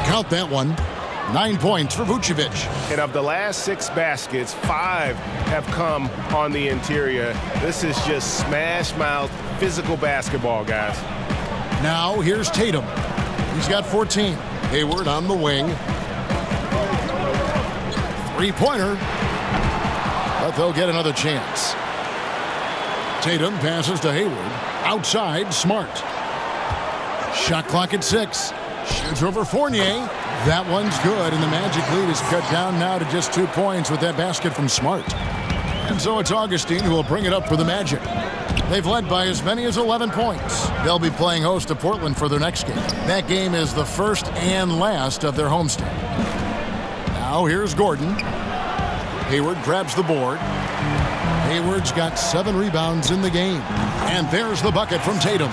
S5: Count that one. 9 points for Vucevic.
S10: And of the last 6 baskets, 5 have come on the interior. This is just smash mouth physical basketball, guys.
S5: Now here's Tatum. He's got 14. Hayward on the wing. 3-pointer. But they'll get another chance. Tatum passes to Hayward. Outside, Smart. Shot clock at 6. Shoots over Fournier. That one's good, and the Magic lead is cut down now to just 2 points with that basket from Smart. And so it's Augustine who will bring it up for the Magic. They've led by as many as 11 points. They'll be playing host to Portland for their next game. That game is the first and last of their homestand. Now here's Gordon. Hayward grabs the board. Hayward's got 7 rebounds in the game. And there's the bucket from Tatum.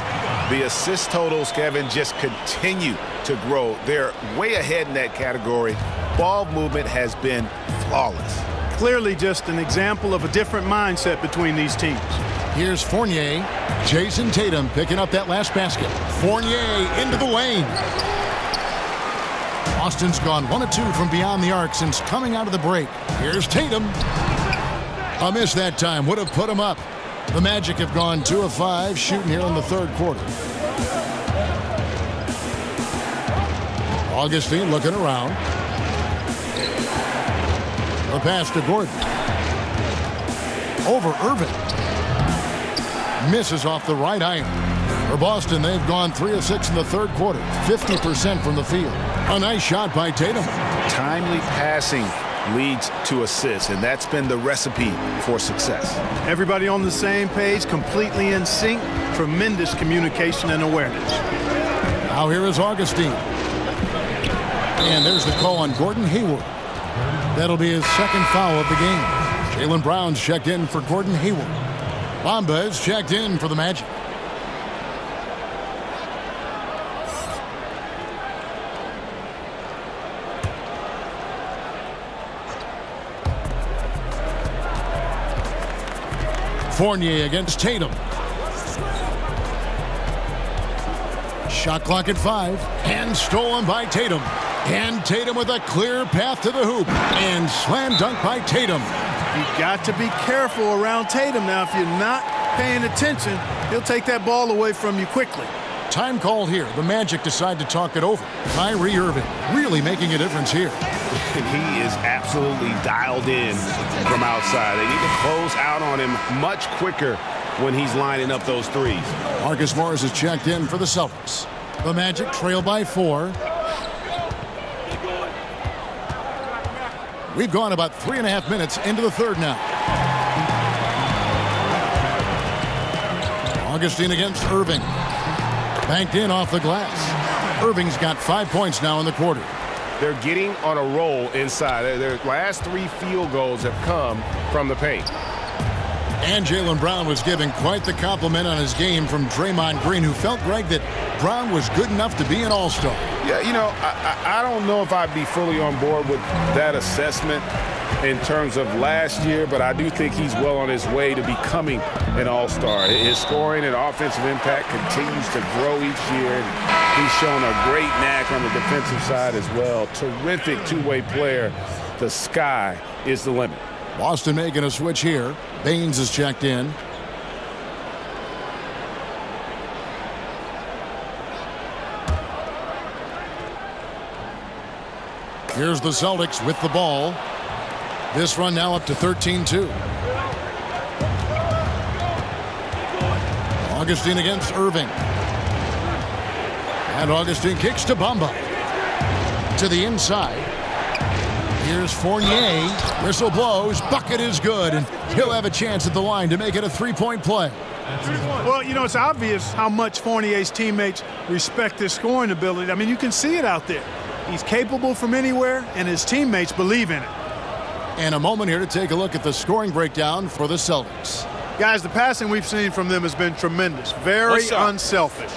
S10: The assist totals, Kevin, just continue to grow. They're way ahead in that category. Ball movement has been flawless.
S7: Clearly just an example of a different mindset between these teams.
S5: Here's Fournier. Jason Tatum picking up that last basket. Fournier into the lane. Austin's gone 1 of 2 from beyond the arc since coming out of the break. Here's Tatum. A miss that time would have put him up. The Magic have gone 2 of 5 shooting here in the third quarter. Augustine looking around. The pass to Gordon. Over Irving. Misses off the right iron. For Boston, they've gone 3 of 6 in the third quarter. 50% from the field. A nice shot by Tatum.
S10: Timely passing leads to assists, and that's been the recipe for success.
S7: Everybody on the same page, completely in sync. Tremendous communication and awareness.
S5: Now here is Augustine. And there's the call on Gordon Hayward. That'll be his second foul of the game. Jaylen Brown's checked in for Gordon Hayward. Bamba is checked in for the Magic. Fournier against Tatum. Shot clock at 5. And stolen by Tatum. And Tatum with a clear path to the hoop. And slam dunk by Tatum.
S7: You've got to be careful around Tatum now. If you're not paying attention, he'll take that ball away from you quickly.
S5: Time called here. The Magic decide to talk it over. Kyrie Irving really making a difference here.
S10: He is absolutely dialed in from outside. They need to close out on him much quicker when he's lining up those threes.
S5: Marcus Morris is checked in for the Celtics. The Magic trail by 4. We've gone about 3.5 minutes into the third now. Augustine against Irving. Banked in off the glass. Irving's got 5 points now in the quarter.
S10: They're getting on a roll inside. Their last 3 field goals have come from the paint.
S5: And Jaylen Brown was given quite the compliment on his game from Draymond Green, who felt, Greg, that Brown was good enough to be an all-star.
S10: Yeah, you know, I don't know if I'd be fully on board with that assessment in terms of last year, but I do think he's well on his way to becoming an all-star. His scoring and offensive impact continues to grow each year. And he's shown a great knack on the defensive side as well. Terrific two-way player. The sky is the limit.
S5: Boston making a switch here. Baines is checked in. Here's the Celtics with the ball. This run now up to 13-2. Augustine against Irving. And Augustine kicks to Bamba. To the inside. Here's Fournier. Whistle blows. Bucket is good. And he'll have a chance at the line to make it a 3-point play.
S7: Well, you know, it's obvious how much Fournier's teammates respect his scoring ability. I mean, you can see it out there. He's capable from anywhere, and his teammates believe in it.
S5: And a moment here to take a look at the scoring breakdown for the Celtics.
S7: Guys, the passing we've seen from them has been tremendous. Very unselfish.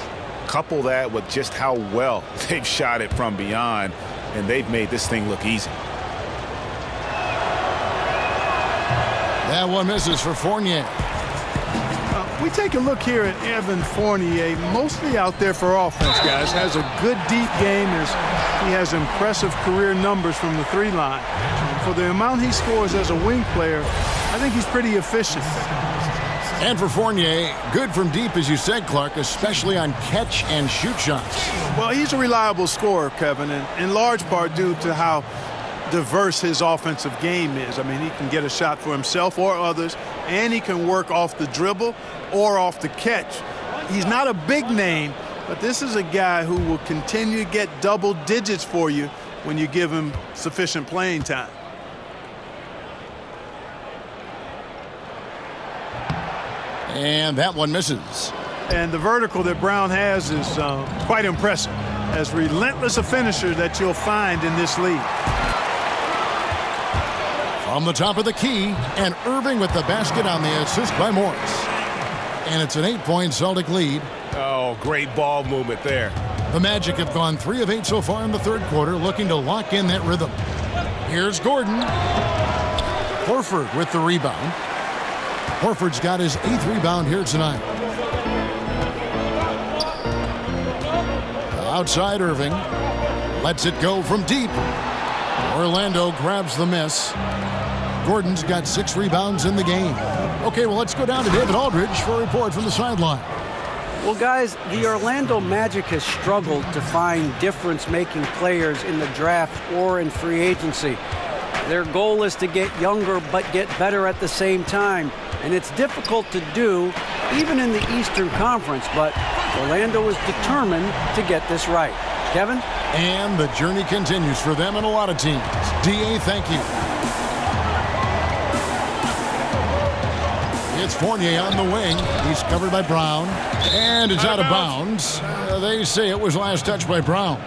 S10: Couple that with just how well they've shot it from beyond, and they've made this thing look easy.
S5: That one misses for Fournier.
S7: We take a look here at Evan Fournier, mostly out there for offense, guys. Has a good deep game as he has impressive career numbers from the three line. And for the amount he scores as a wing player, I think he's pretty efficient.
S5: And for Fournier, good from deep, as you said, Clark, especially on catch and shoot shots.
S7: Well, he's a reliable scorer, Kevin, and in large part due to how diverse his offensive game is. I mean, he can get a shot for himself or others, and he can work off the dribble or off the catch. He's not a big name, but this is a guy who will continue to get double digits for you when you give him sufficient playing time.
S5: And that one misses.
S7: And the vertical that Brown has is quite impressive. As relentless a finisher that you'll find in this league.
S5: From the top of the key, and Irving with the basket on the assist by Morris. And it's an 8-point Celtic lead.
S10: Oh, great ball movement there.
S5: The Magic have gone 3 of 8 so far in the third quarter, looking to lock in that rhythm. Here's Gordon. Horford with the rebound. Horford's got his 8th rebound here tonight. Outside Irving. Lets it go from deep. Orlando grabs the miss. Gordon's got 6 rebounds in the game. Okay, well, let's go down to David Aldridge for a report from the sideline.
S8: Well, guys, the Orlando Magic has struggled to find difference-making players in the draft or in free agency. Their goal is to get younger but get better at the same time, and it's difficult to do even in the Eastern Conference, but Orlando is determined to get this right. Kevin?
S5: And the journey continues for them and a lot of teams. D.A., thank you. It's Fournier on the wing. He's covered by Brown. And it's out of bounds. They say it was last touched by Brown.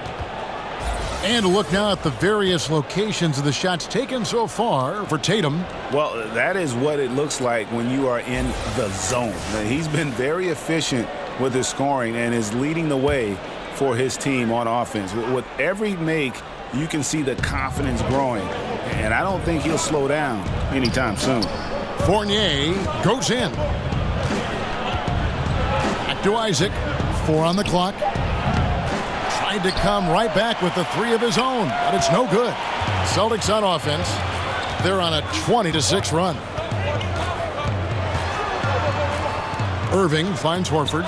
S5: And a look now at the various locations of the shots taken so far for Tatum.
S10: Well, that is what it looks like when you are in the zone. He's been very efficient with his scoring and is leading the way for his team on offense. With every make, you can see the confidence growing. And I don't think he'll slow down anytime soon.
S5: Fournier goes in. Back to Isaac. 4 on the clock. Tried to come right back with the 3 of his own, but it's no good. Celtics on offense. They're on a 20-6 run. Irving finds Horford.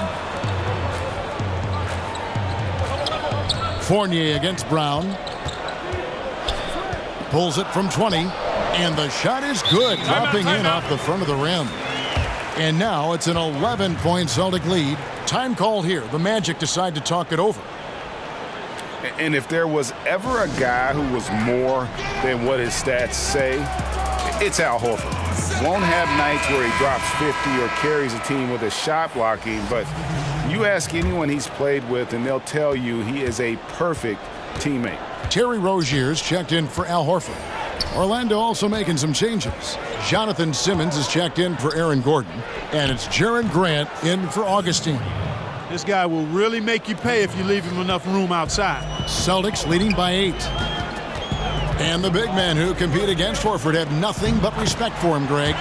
S5: Fournier against Brown. Pulls it from 20. And the shot is good, dropping in off the front of the rim. And now it's an 11-point Celtic lead. Time called here. The Magic decide to talk it over.
S10: And if there was ever a guy who was more than what his stats say, it's Al Horford. Won't have nights where he drops 50 or carries a team with his shot blocking, but you ask anyone he's played with and they'll tell you he is a perfect teammate.
S5: Terry Rozier's checked in for Al Horford. Orlando also making some changes. Jonathan Simmons is checked in for Aaron Gordon, and it's Jaren Grant in for Augustine.
S7: This guy will really make you pay if you leave him enough room outside.
S5: Celtics leading by 8. And the big men who compete against Horford have nothing but respect for him, Greg.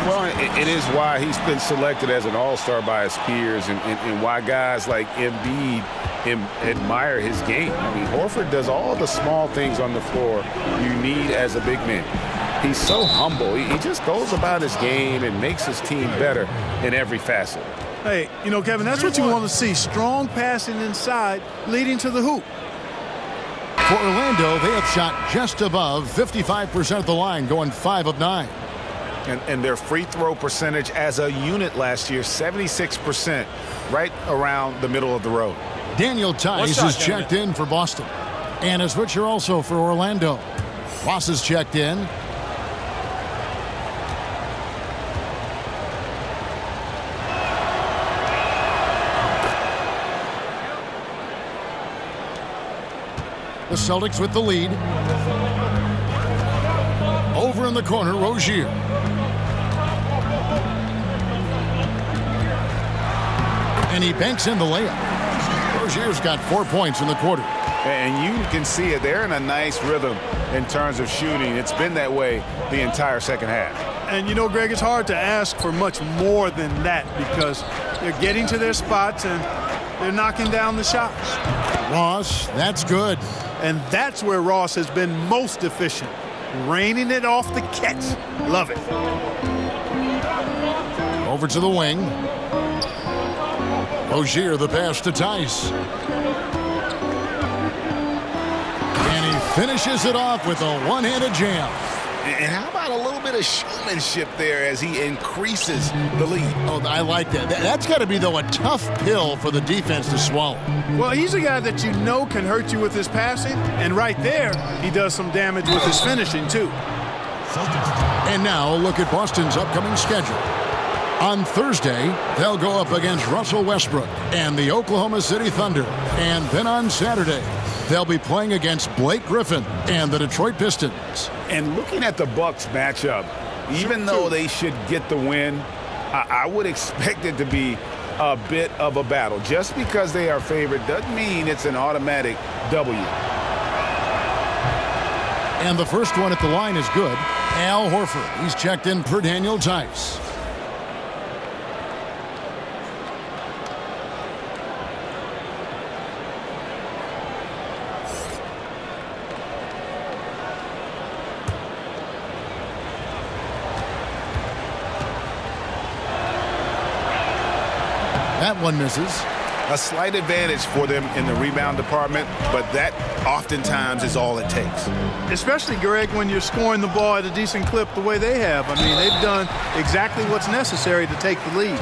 S10: Well, it is why he's been selected as an all-star by his peers and why guys like Embiid admire his game. I mean, Horford does all the small things on the floor you need as a big man. He's so humble. He just goes about his game and makes his team better in every facet.
S7: Hey, you know, Kevin, that's what you want to see. Strong passing inside leading to the hoop.
S5: For Orlando, they have shot just above 55% of the line, going 5 of 9.
S10: And their free throw percentage as a unit last year, 76%, right around the middle of the road.
S5: Daniel Tice is checked in for Boston. And a switcher also for Orlando. Ross is checked in. The Celtics with the lead. Over in the corner, Rozier. And he banks in the layup. Rozier's got 4 points in the quarter.
S10: And you can see it. They're in a nice rhythm in terms of shooting. It's been that way the entire second half.
S7: And, you know, Greg, it's hard to ask for much more than that because they're getting to their spots and they're knocking down the shots.
S5: Ross, that's good.
S7: And that's where Ross has been most efficient, raining it off the catch. Love it.
S5: Over to the wing. Rozier, the pass to Tice. And he finishes it off with a one-handed jam.
S10: And how about a little bit of showmanship there as he increases the lead?
S5: Oh, I like that. That's got to be, though, a tough pill for the defense to swallow.
S7: Well, he's a guy that you know can hurt you with his passing, and right there, he does some damage with his finishing, too.
S5: And now, look at Boston's upcoming schedule. On Thursday, they'll go up against Russell Westbrook and the Oklahoma City Thunder. And then on Saturday, they'll be playing against Blake Griffin and the Detroit Pistons.
S10: And looking at the Bucks matchup, even though they should get the win, I would expect it to be a bit of a battle. Just because they are favored doesn't mean it's an automatic W.
S5: And the first one at the line is good. Al Horford. He's checked in for Daniel Tice. That one misses.
S10: A slight advantage for them in the rebound department, but that oftentimes is all it takes.
S7: Especially, Greg, when you're scoring the ball at a decent clip the way they have. I mean, they've done exactly what's necessary to take the lead.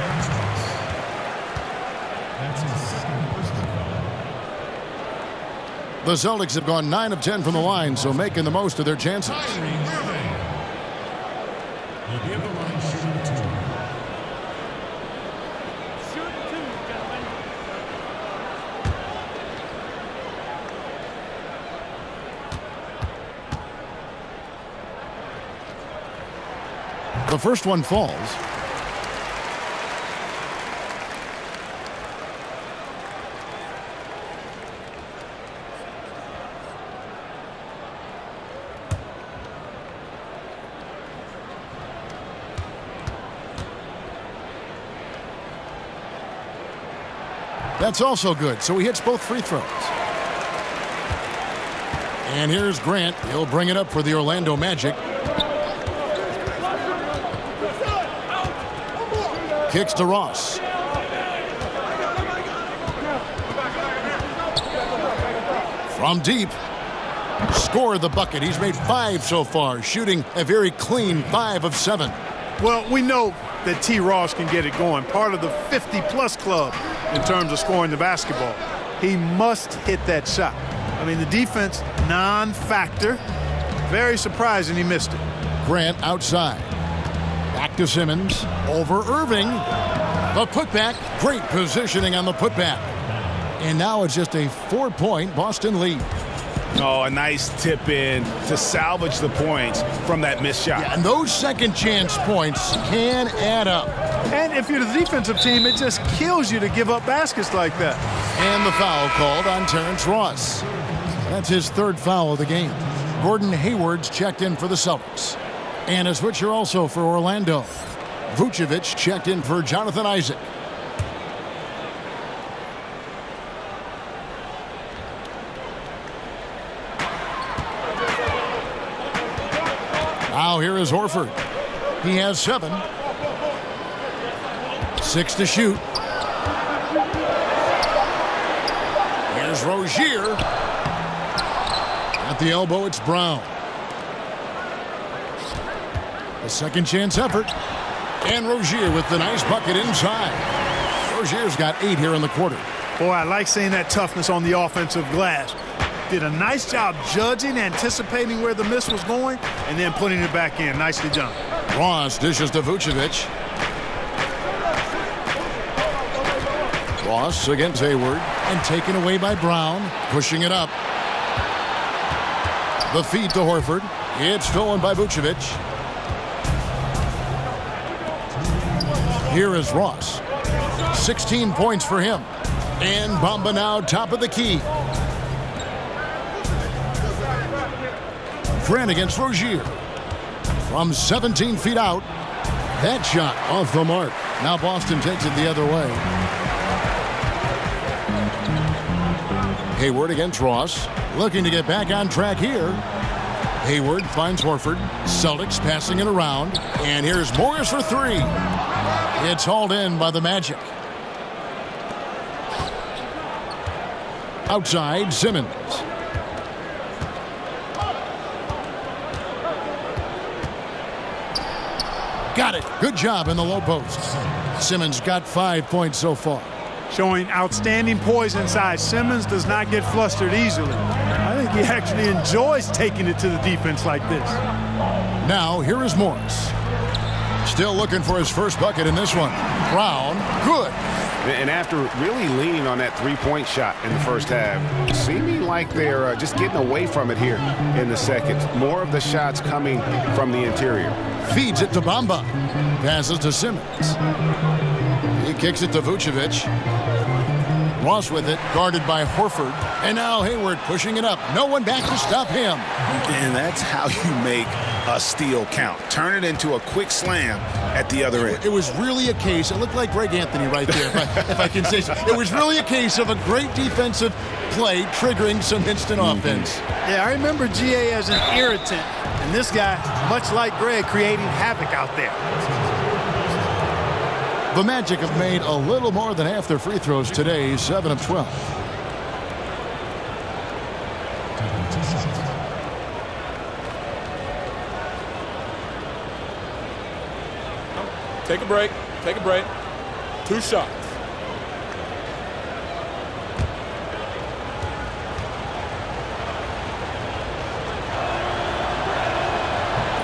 S5: The Celtics have gone 9 of 10 from the line, so making the most of their chances. The first one falls. That's also good, so he hits both free throws. And here's Grant. He'll bring it up for the Orlando Magic. Kicks to Ross. From deep. Score the bucket. He's made 5 so far, shooting a very clean 5 of 7.
S7: Well, we know that T. Ross can get it going. Part of the 50-plus club in terms of scoring the basketball. He must hit that shot. I mean, the defense, non-factor. Very surprising he missed it.
S5: Grant outside. Back to Simmons. Over Irving. The putback. Great positioning on the putback. And now it's just a 4-point Boston lead.
S10: Oh, a nice tip in to salvage the points from that missed shot.
S5: Yeah, and those second chance points can add up.
S7: And if you're the defensive team, it just kills you to give up baskets like that.
S5: And the foul called on Terrence Ross. That's his 3rd foul of the game. Gordon Hayward's checked in for the Celtics. And a switcher also for Orlando. Vucevic checked in for Jonathan Isaac. Now here is Horford. He has 7. 6 to shoot. Here's Rozier. At the elbow, it's Brown. A second chance effort. And Rozier with the nice bucket inside. Rozier's got 8 here in the quarter.
S7: Boy, I like seeing that toughness on the offensive glass. Did a nice job judging, anticipating where the miss was going, and then putting it back in. Nicely done.
S5: Ross dishes to Vucevic. Ross against Hayward. And taken away by Brown. Pushing it up. The feed to Horford. It's stolen by Vucevic. Here is Ross. 16 points for him. And Bamba now top of the key. Grant against Rozier. From 17 feet out. That shot off the mark. Now Boston takes it the other way. Hayward against Ross. Looking to get back on track here. Hayward finds Horford. Celtics passing it around. And here's Morris for three. It's hauled in by the Magic. Outside, Simmons. Got it. Good job in the low post. Simmons got 5 points so far.
S7: Showing outstanding poise inside. Simmons does not get flustered easily. I think he actually enjoys taking it to the defense like this.
S5: Now, here is Morris. Still looking for his first bucket in this one. Brown, good.
S10: And after really leaning on that three-point shot in the first half, seeming like they're just getting away from it here in the second. More of the shots coming from the interior.
S5: Feeds it to Bamba. Passes to Simmons. He kicks it to Vucevic. Ross with it, guarded by Horford. And now Hayward pushing it up. No one back to stop him.
S6: And that's how you make a steal count. Turn it into a quick slam at the other end.
S5: It was really a case, it looked like Greg Anthony right there, if I can say so. It was really a case of a great defensive play triggering some instant offense.
S7: Yeah, I remember GA as an irritant. And this guy, much like Greg, creating havoc out there.
S5: The Magic have made a little more than half their free throws today, 7 of 12.
S9: Take a break. Take a break. 2 shots.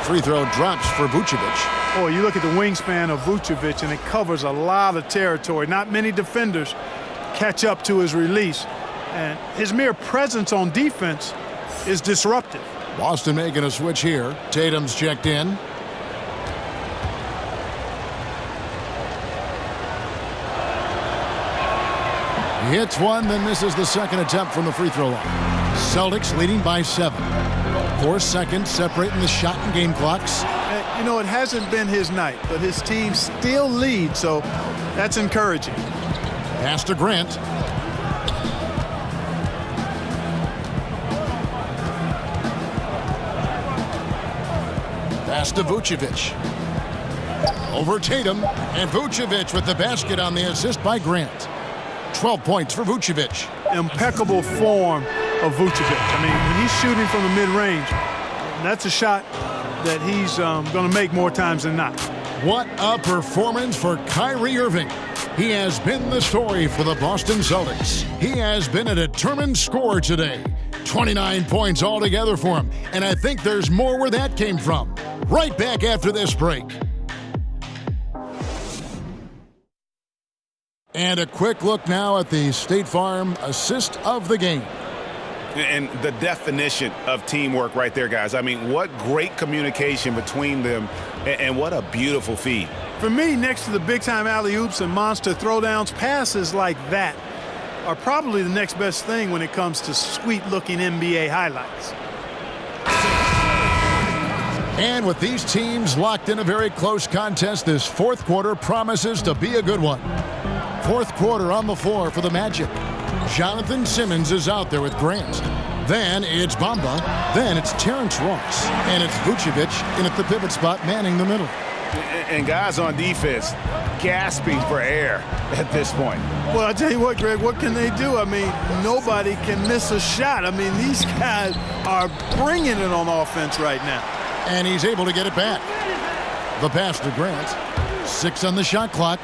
S5: Free throw drops for Vucevic.
S7: Boy, you look at the wingspan of Vucevic, and it covers a lot of territory. Not many defenders catch up to his release. And his mere presence on defense is disruptive.
S5: Boston making a switch here. Tatum's checked in. He hits one, then misses the second attempt from the free throw line. Celtics leading by 7. 4 seconds separating the shot and game clocks.
S7: You know, it hasn't been his night, but his team still leads, so that's encouraging.
S5: Pass to Grant. Pass to Vucevic. Over Tatum, and Vucevic with the basket on the assist by Grant. 12 points for Vucevic.
S7: Impeccable form of Vucevic. I mean, when he's shooting from the mid-range, that's a shot that he's going to make more times than not.
S5: What a performance for Kyrie Irving. He has been the story for the Boston Celtics. He has been a determined scorer today. 29 points altogether for him, and I think there's more where that came from. Right back after this break. And a quick look now at the State Farm assist of the game.
S6: And the definition of teamwork right there, guys. I mean, what great communication between them, and what a beautiful feed.
S7: For me, next to the big-time alley-oops and monster throwdowns, passes like that are probably the next best thing when it comes to sweet-looking NBA highlights.
S5: And with these teams locked in a very close contest, this fourth quarter promises to be a good one. Fourth quarter on the floor for the Magic. Jonathan Simmons is out there with Grant. Then it's Bamba. Then it's Terrence Ross. And it's Vucevic in at the pivot spot, manning the middle.
S6: And guys on defense gasping for air at this point.
S7: Well, I tell you what, Greg, what can they do? I mean, nobody can miss a shot. I mean, these guys are bringing it on offense right now.
S5: And he's able to get it back. The pass to Grant. 6 on the shot clock.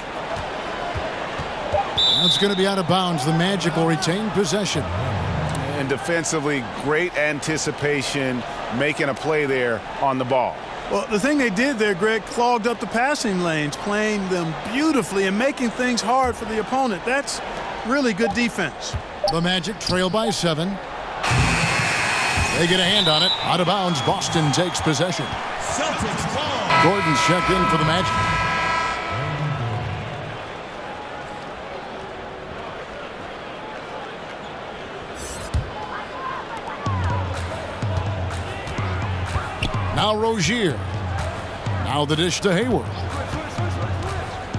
S5: That's going to be out of bounds. The Magic will retain possession.
S6: And defensively, great anticipation, making a play there on the ball.
S7: Well, the thing they did there, Greg, clogged up the passing lanes, playing them beautifully and making things hard for the opponent. That's really good defense.
S5: The Magic trail by 7. They get a hand on it. Out of bounds, Boston takes possession. Celtics ball. Gordon's checked in for the Magic. Now Rozier. Now the dish to Hayward.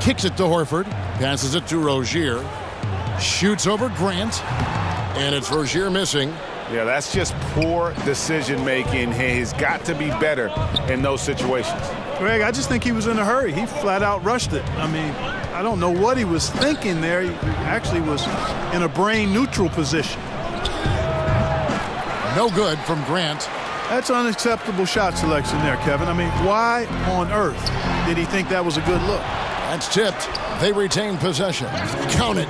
S5: Kicks it to Horford. Passes it to Rozier. Shoots over Grant. And it's Rozier missing.
S10: Yeah, that's just poor decision making. He's got to be better in those situations.
S7: Greg, I just think he was in a hurry. He flat out rushed it. I mean, I don't know what he was thinking there. He actually was in a brain neutral position.
S5: No good from Grant.
S7: That's unacceptable shot selection there, Kevin. I mean, why on earth did he think that was a good look?
S5: That's tipped. They retain possession. Count it.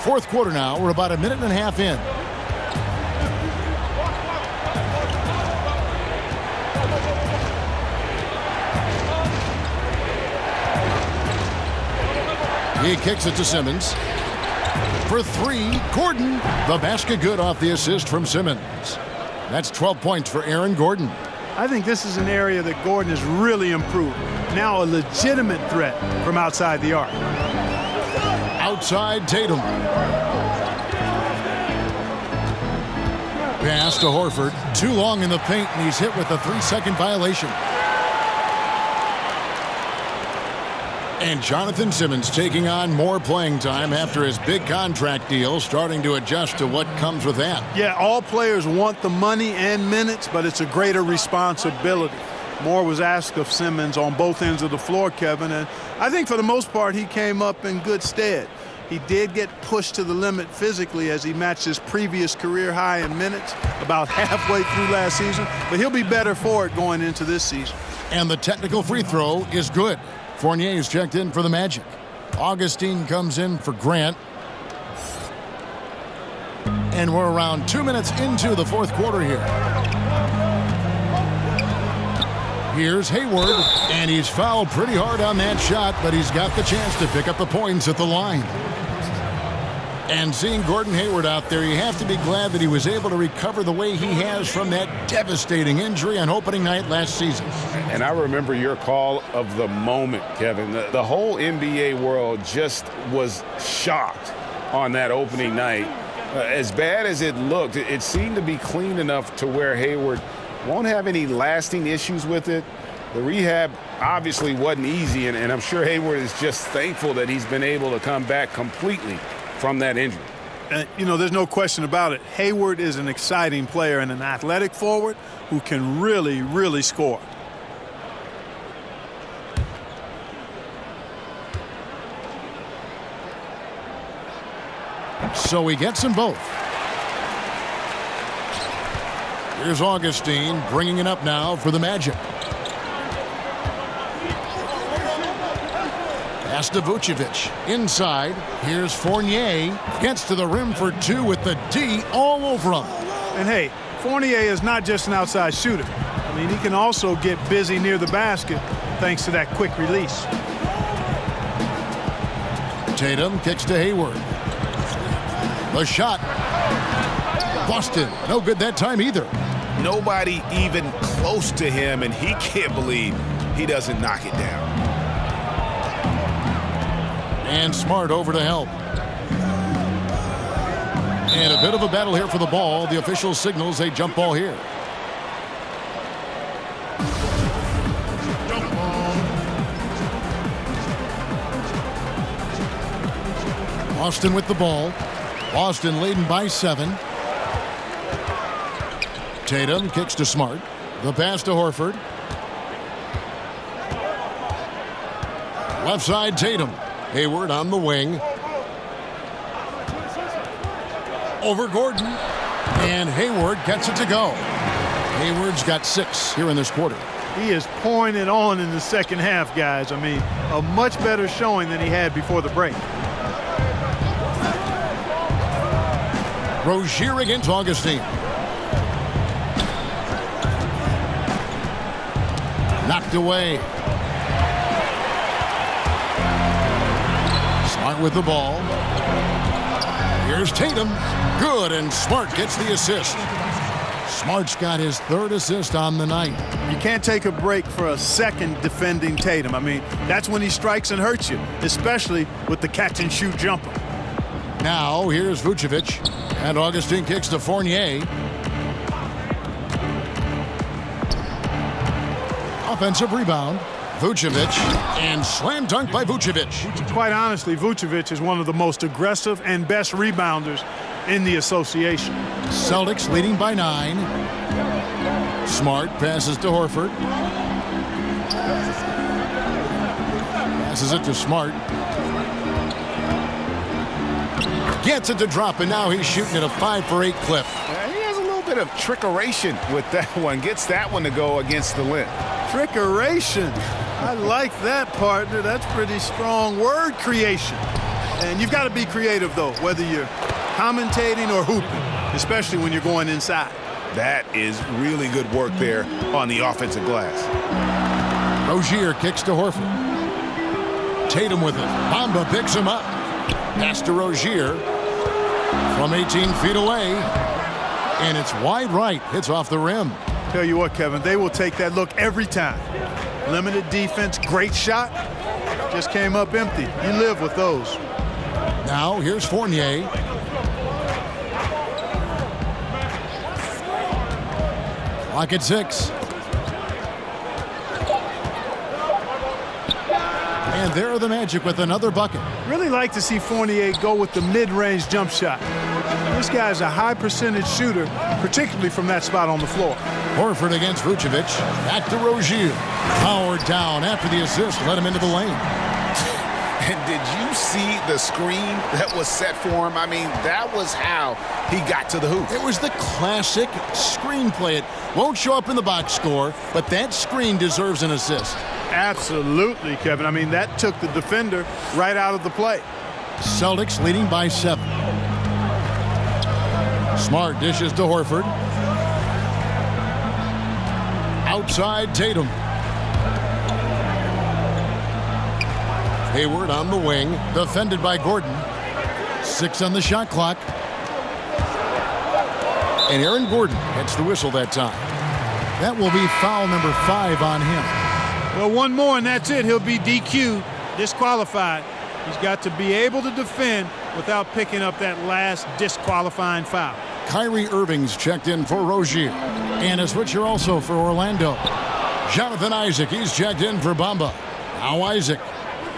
S5: Fourth quarter now. We're about a minute and a half in. He kicks it to Simmons. For three, Gordon. The basket good off the assist from Simmons. That's 12 points for Aaron Gordon.
S7: I think this is an area that Gordon has really improved. Now a legitimate threat from outside the arc.
S5: Outside Tatum. Pass to Horford. Too long in the paint, and he's hit with a 3-second violation. And Jonathan Simmons taking on more playing time after his big contract deal, starting to adjust to what comes with that.
S7: Yeah, all players want the money and minutes, but it's a greater responsibility. More was asked of Simmons on both ends of the floor, Kevin, and I think for the most part he came up in good stead. He did get pushed to the limit physically as he matched his previous career high in minutes about halfway through last season, but he'll be better for it going into this season.
S5: And the technical free throw is good. Fournier is checked in for the Magic. Augustine comes in for Grant. And we're around 2 minutes into the fourth quarter here. Here's Hayward, and he's fouled pretty hard on that shot, but he's got the chance to pick up the points at the line. And seeing Gordon Hayward out there, you have to be glad that he was able to recover the way he has from that devastating injury on opening night last season.
S10: And I remember your call of the moment, Kevin. The whole NBA world just was shocked on that opening night. As bad as it looked, it seemed to be clean enough to where Hayward won't have any lasting issues with it. The rehab obviously wasn't easy, and I'm sure Hayward is just thankful that he's been able to come back completely from that injury.
S7: And, you know, there's no question about it. Hayward is an exciting player and an athletic forward who can really, really score.
S5: So he gets them both. Here's Augustine bringing it up now for the Magic. Pass to Vucevic. Inside. Here's Fournier. Gets to the rim for two with the D all over him.
S7: And hey, Fournier is not just an outside shooter. I mean, he can also get busy near the basket thanks to that quick release.
S5: Tatum kicks to Hayward. The shot. Boston. No good that time either.
S10: Nobody even close to him, and he can't believe he doesn't knock it down.
S5: And Smart over to help. And a bit of a battle here for the ball. The official signals a jump ball here. Boston with the ball. Boston leading by 7. Tatum kicks to Smart. The pass to Horford. Left side Tatum. Hayward on the wing. Over Gordon. And Hayward gets it to go. Hayward's got 6 here in this quarter.
S7: He is pouring it on in the second half, guys. I mean, a much better showing than he had before the break.
S5: Rozier against Augustine. Knocked away. Smart with the ball. Here's Tatum. Good, and Smart gets the assist. Smart's got his 3rd assist on the night.
S7: You can't take a break for a second defending Tatum. I mean, that's when he strikes and hurts you, especially with the catch-and-shoot jumper.
S5: Now, here's Vucevic. And Augustine kicks to Fournier. Offensive rebound. Vucevic, and slam dunk by Vucevic.
S7: Quite honestly, Vucevic is one of the most aggressive and best rebounders in the association.
S5: Celtics leading by 9. Smart passes to Horford. Passes it to Smart. Gets it to drop, and now he's shooting at a 5-for-8 clip.
S10: He has a little bit of trickeration with that one. Gets that one to go against the length.
S7: Trickeration. I like that, partner. That's pretty strong word creation. And you've got to be creative, though, whether you're commentating or hooping, especially when you're going inside.
S10: That is really good work there on the offensive glass.
S5: Rozier kicks to Horford. Tatum with it. Bamba picks him up. Pass to Rozier from 18 feet away. And it's wide right. Hits off the rim.
S7: Tell you what, Kevin, they will take that look every time. Limited defense, great shot. Just came up empty. You live with those.
S5: Now here's Fournier. Clock at 6. And there are the Magic with another bucket.
S7: Really like to see Fournier go with the mid-range jump shot. This guy's a high percentage shooter, particularly from that spot on the floor.
S5: Horford against Vucevic. Back to Rozier. Powered down after the assist. Let him into the lane.
S10: And did you see the screen that was set for him? I mean, that was how he got to the hoop.
S5: It was the classic screenplay. It won't show up in the box score, but that screen deserves an assist.
S7: Absolutely, Kevin. I mean, that took the defender right out of the play.
S5: Celtics leading by 7. Smart dishes to Horford. Outside Tatum. Hayward on the wing, defended by Gordon. 6 on the shot clock. And Aaron Gordon gets the whistle that time. That will be foul number 5 on him.
S7: Well, one more and that's it. He'll be DQ'd, disqualified. He's got to be able to defend without picking up that last disqualifying foul.
S5: Kyrie Irving's checked in for Rozier. And a switcher also for Orlando. Jonathan Isaac, he's checked in for Bamba. Now Isaac.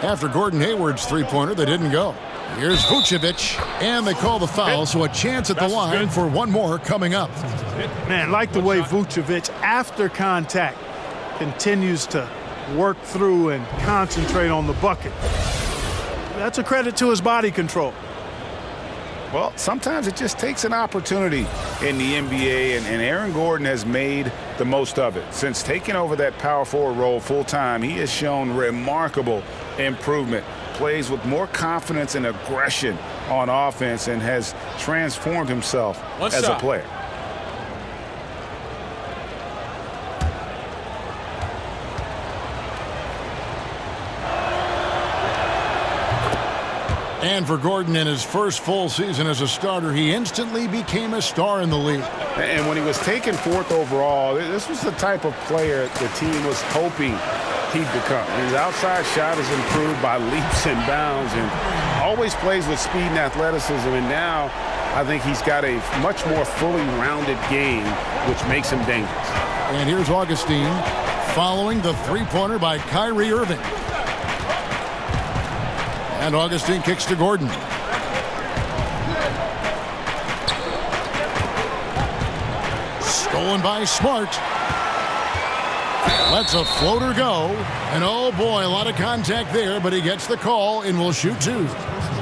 S5: After Gordon Hayward's three-pointer, they didn't go. Here's Vucevic, and they call the foul, so a chance at the line for one more coming up.
S7: Man, like the way Vucevic, after contact, continues to work through and concentrate on the bucket. That's a credit to his body control.
S10: Well, sometimes it just takes an opportunity in the NBA, and Aaron Gordon has made the most of it. Since taking over that power forward role full-time, he has shown remarkable improvement. Plays with more confidence and aggression on offense and has transformed himself as a player.
S5: And for Gordon, in his first full season as a starter, he instantly became a star in the league.
S10: And when he was taken 4th overall, this was the type of player the team was hoping he'd become. His outside shot has improved by leaps and bounds and always plays with speed and athleticism. And now I think he's got a much more fully rounded game, which makes him dangerous.
S5: And here's Augustine following the three-pointer by Kyrie Irving. And Augustine kicks to Gordon. Stolen by Smart. Lets a floater go. And oh boy, a lot of contact there, but he gets the call and will shoot 2.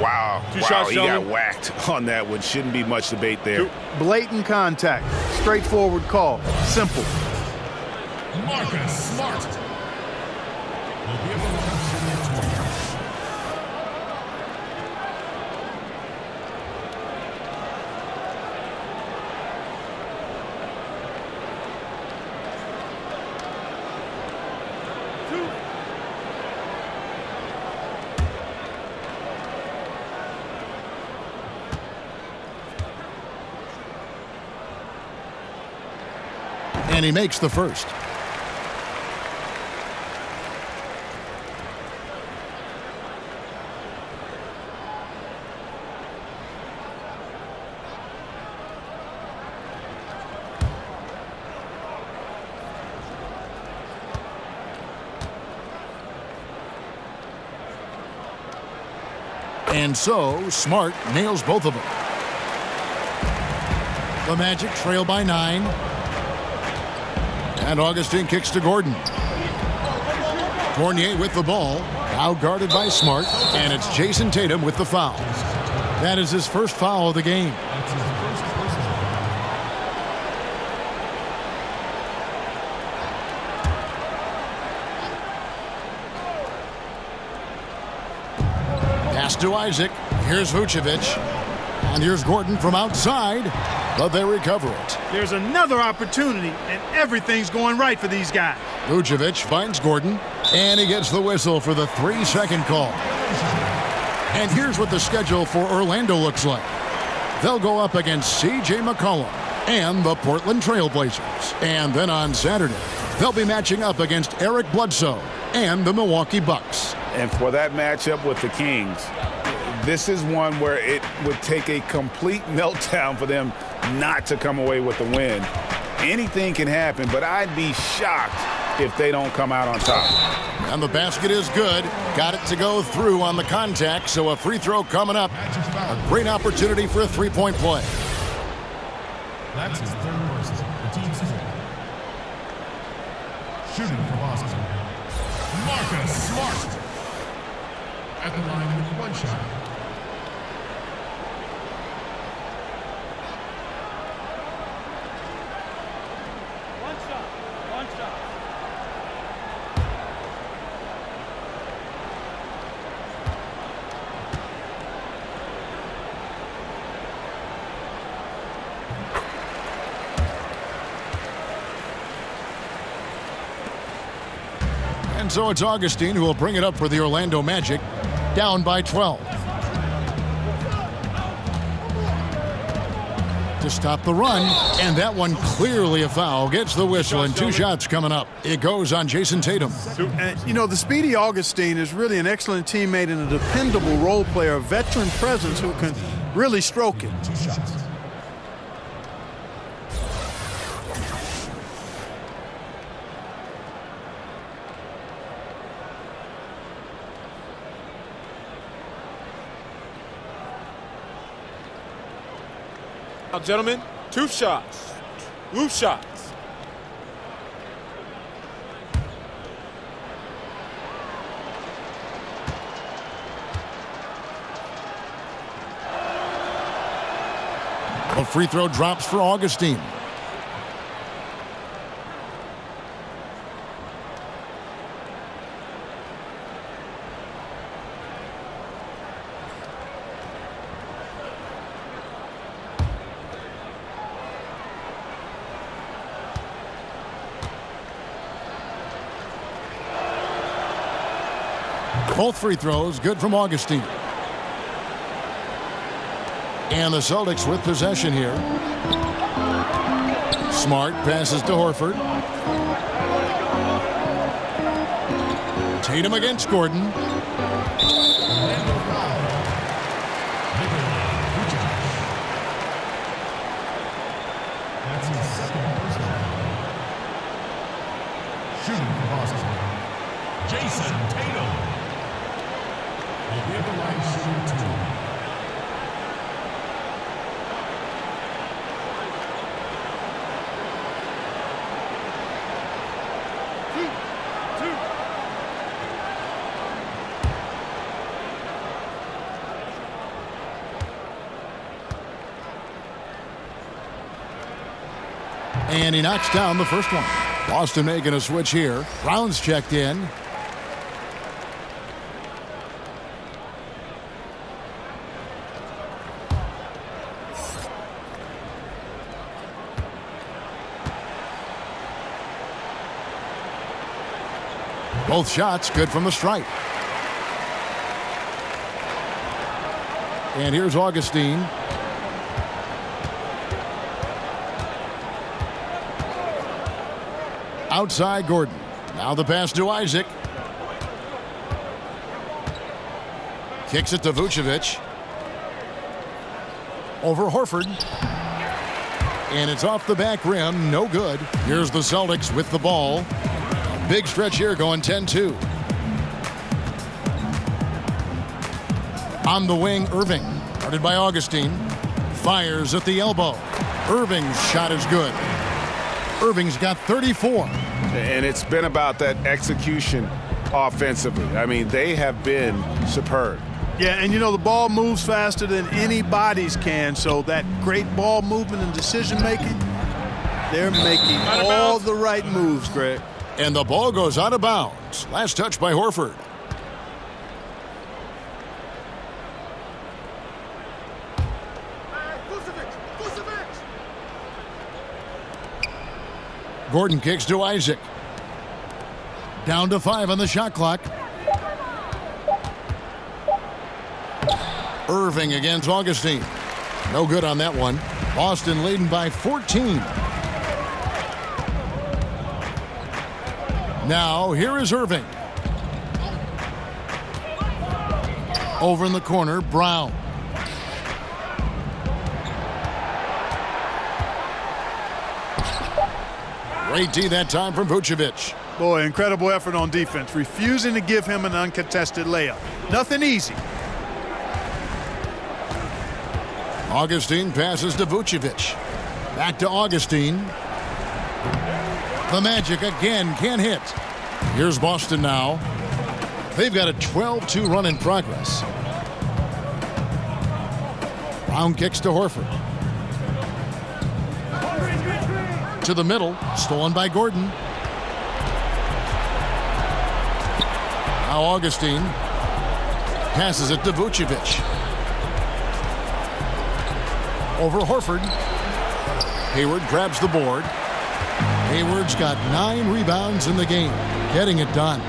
S10: Wow.
S9: Two shots,
S10: he got whacked on that one. Shouldn't be much debate there.
S7: Blatant contact. Straightforward call. Simple.
S9: Marcus Smart.
S5: And he makes the first. And so, Smart nails both of them. The Magic trail by 9. And Augustine kicks to Gordon. Fournier with the ball. Now guarded by Smart. And it's Jason Tatum with the foul. That is his first foul of the game. Pass to Isaac. Here's Vucevic. And here's Gordon from outside. But they recover it.
S7: There's another opportunity, and everything's going right for these guys.
S5: Vucevic finds Gordon. And he gets the whistle for the 3-second call. And here's what the schedule for Orlando looks like. They'll go up against C.J. McCollum and the Portland Trailblazers. And then on Saturday, they'll be matching up against Eric Bledsoe and the Milwaukee Bucks.
S10: And for that matchup with the Kings, this is one where it would take a complete meltdown for them not to come away with the win. Anything can happen, but I'd be shocked if they don't come out on top.
S5: And the basket is good. Got it to go through on the contact, so a free throw coming up. A great opportunity for a three-point play.
S13: That's his third versus the team's score. Shooting for Boston, Marcus Smart. At the line with one shot.
S5: And so it's Augustine who will bring it up for the Orlando Magic, down by 12. To stop the run, and that one clearly a foul. Gets the whistle, and 2 shots coming up. It goes on Jason Tatum.
S7: You know, the speedy Augustine is really an excellent teammate and a dependable role player, a veteran presence who can really stroke it.
S13: 2 shots.
S9: Now, gentlemen, 2 shots. Loose shots.
S5: A free throw drops for Augustine. Both free throws good from Augustine. And the Celtics with possession here. Smart passes to Horford. Tatum against Gordon.
S13: That's his second personal. Shooting for Boston, Jason Tatum. Will be at the line shooting 2.
S5: And he knocks down the first one. Boston making a switch here. Brown's checked in. Both shots good from the stripe. And here's Augustine. Outside Gordon. Now the pass to Isaac. Kicks it to Vucevic. Over Horford. And it's off the back rim. No good. Here's the Celtics with the ball. Big stretch here going 10-2. On the wing, Irving. Guarded by Augustine. Fires at the elbow. Irving's shot is good. Irving's got 34.
S10: And it's been about that execution offensively. I mean, they have been superb.
S7: Yeah, and the ball moves faster than anybody's can, so that great ball movement and decision-making, they're making all the right moves, Greg.
S5: And the ball goes out of bounds. Last touch by Horford. Gordon kicks to Isaac. Down to 5 on the shot clock. Irving against Augustine. No good on that one. Boston leading by 14. Now, here is Irving. Over in the corner, Brown. Great D that time from Vucevic.
S7: Boy, incredible effort on defense, refusing to give him an uncontested layup. Nothing easy.
S5: Augustine passes to Vucevic. Back to Augustine. The Magic again can't hit. Here's Boston now. They've got a 12-2 run in progress. Brown kicks to Horford. To the middle, stolen by Gordon. Now Augustine passes it to Vucevic. Over Horford. Hayward grabs the board. Hayward's got 9 rebounds in the game, getting it done.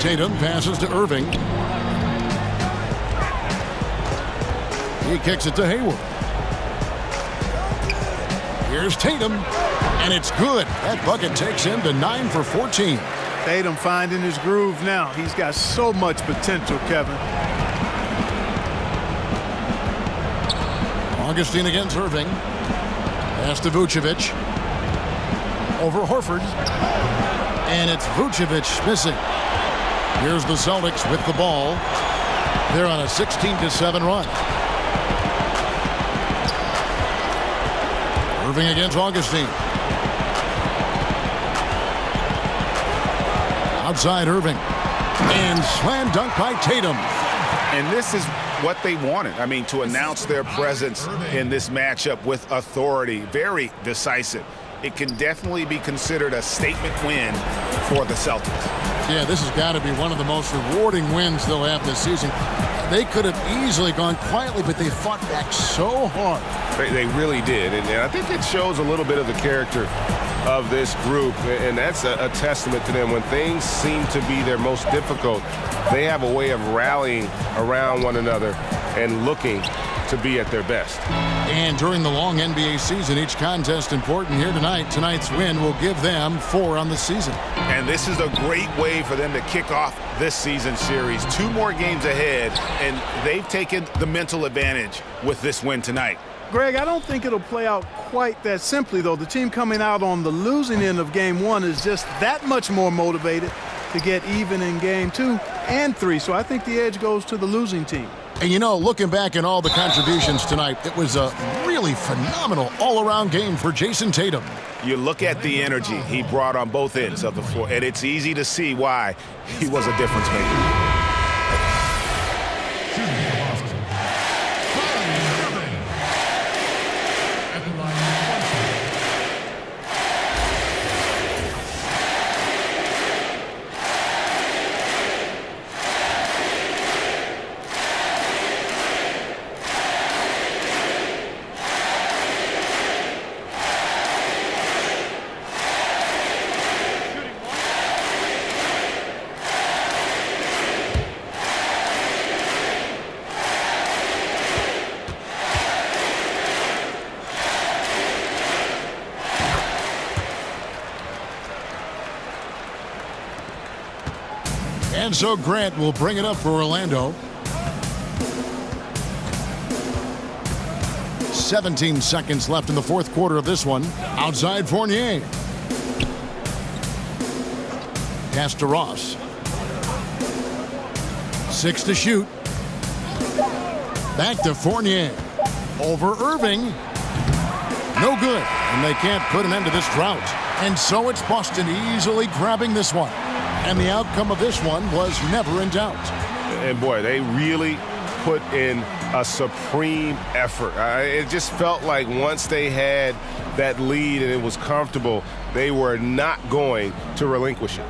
S5: Tatum passes to Irving. He kicks it to Hayward. Here's Tatum, and it's good. That bucket takes him to 9 for 14.
S7: Tatum finding his groove now. He's got so much potential, Kevin.
S5: Augustine against Irving. Pass to Vucevic. Over Horford. And it's Vucevic missing. Here's the Celtics with the ball. They're on a 16-7 run. Irving against Augustine. Outside Irving. And slam dunk by Tatum.
S10: And this is what they wanted. I mean, to announce their presence in this matchup with authority. Very decisive. It can definitely be considered a statement win for the Celtics.
S5: Yeah, this has got to be one of the most rewarding wins they'll have this season. They could have easily gone quietly, but they fought back so hard.
S10: They really did. And I think it shows a little bit of the character of this group. And that's a testament to them. When things seem to be their most difficult, they have a way of rallying around one another and looking to be at their best.
S5: And during the long NBA season, each contest important. Here tonight. Tonight's win will give them 4 on the season.
S10: And this is a great way for them to kick off this season series. 2 more games ahead, and they've taken the mental advantage with this win tonight.
S7: Greg, I don't think it'll play out quite that simply, though. The team coming out on the losing end of Game 1 is just that much more motivated to get even in Game 2 and 3. So I think the edge goes to the losing team.
S5: And looking back at all the contributions tonight, it was a really phenomenal all-around game for Jason Tatum.
S10: You look at the energy he brought on both ends of the floor, and it's easy to see why he was a difference maker.
S5: And so Grant will bring it up for Orlando. 17 seconds left in the fourth quarter of this one. Outside Fournier. Pass to Ross. 6 to shoot. Back to Fournier. Over Irving. No good, and they can't put an end to this drought. And so it's Boston easily grabbing this one. And the outcome of this one was never in doubt.
S10: And boy, they really put in a supreme effort. It just felt like once they had that lead and it was comfortable, they were not going to relinquish it.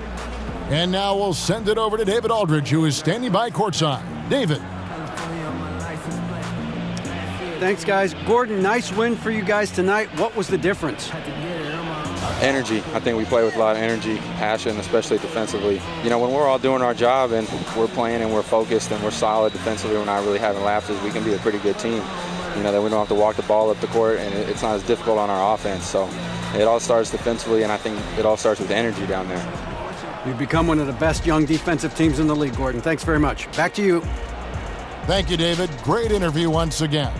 S5: And now we'll send it over to David Aldridge, who is standing by courtside. David.
S8: Thanks, guys. Gordon, nice win for you guys tonight. What was the difference?
S14: Energy. I think we play with a lot of energy, passion, especially defensively. You know, when we're all doing our job and we're playing and we're focused and we're solid defensively, we're not really having lapses, we can be a pretty good team. You know, that we don't have to walk the ball up the court, and it's not as difficult on our offense. So it all starts defensively, and I think it all starts with energy down there.
S8: You've become one of the best young defensive teams in the league, Gordon. Thanks very much. Back to you.
S5: Thank you, David. Great interview once again.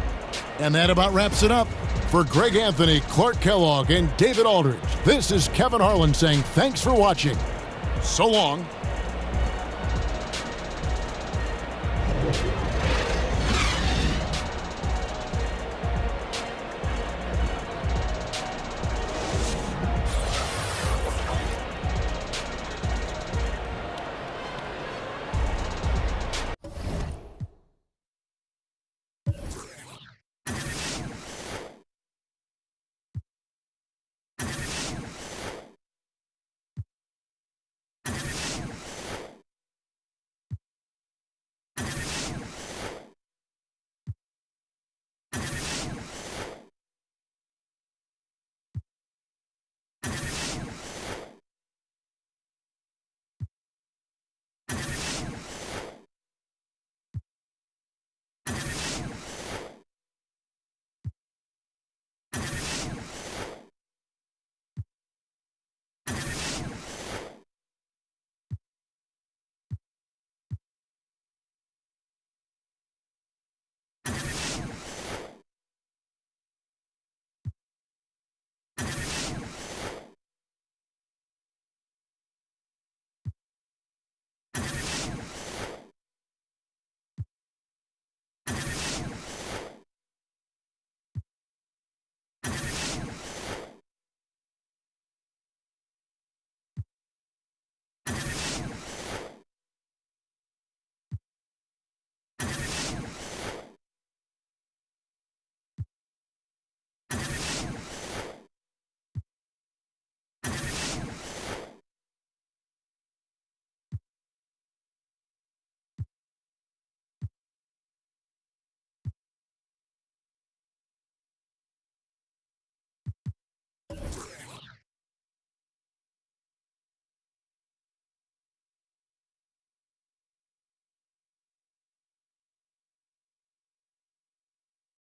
S5: And that about wraps it up. For Greg Anthony, Clark Kellogg, and David Aldridge, this is Kevin Harlan saying thanks for watching. So long.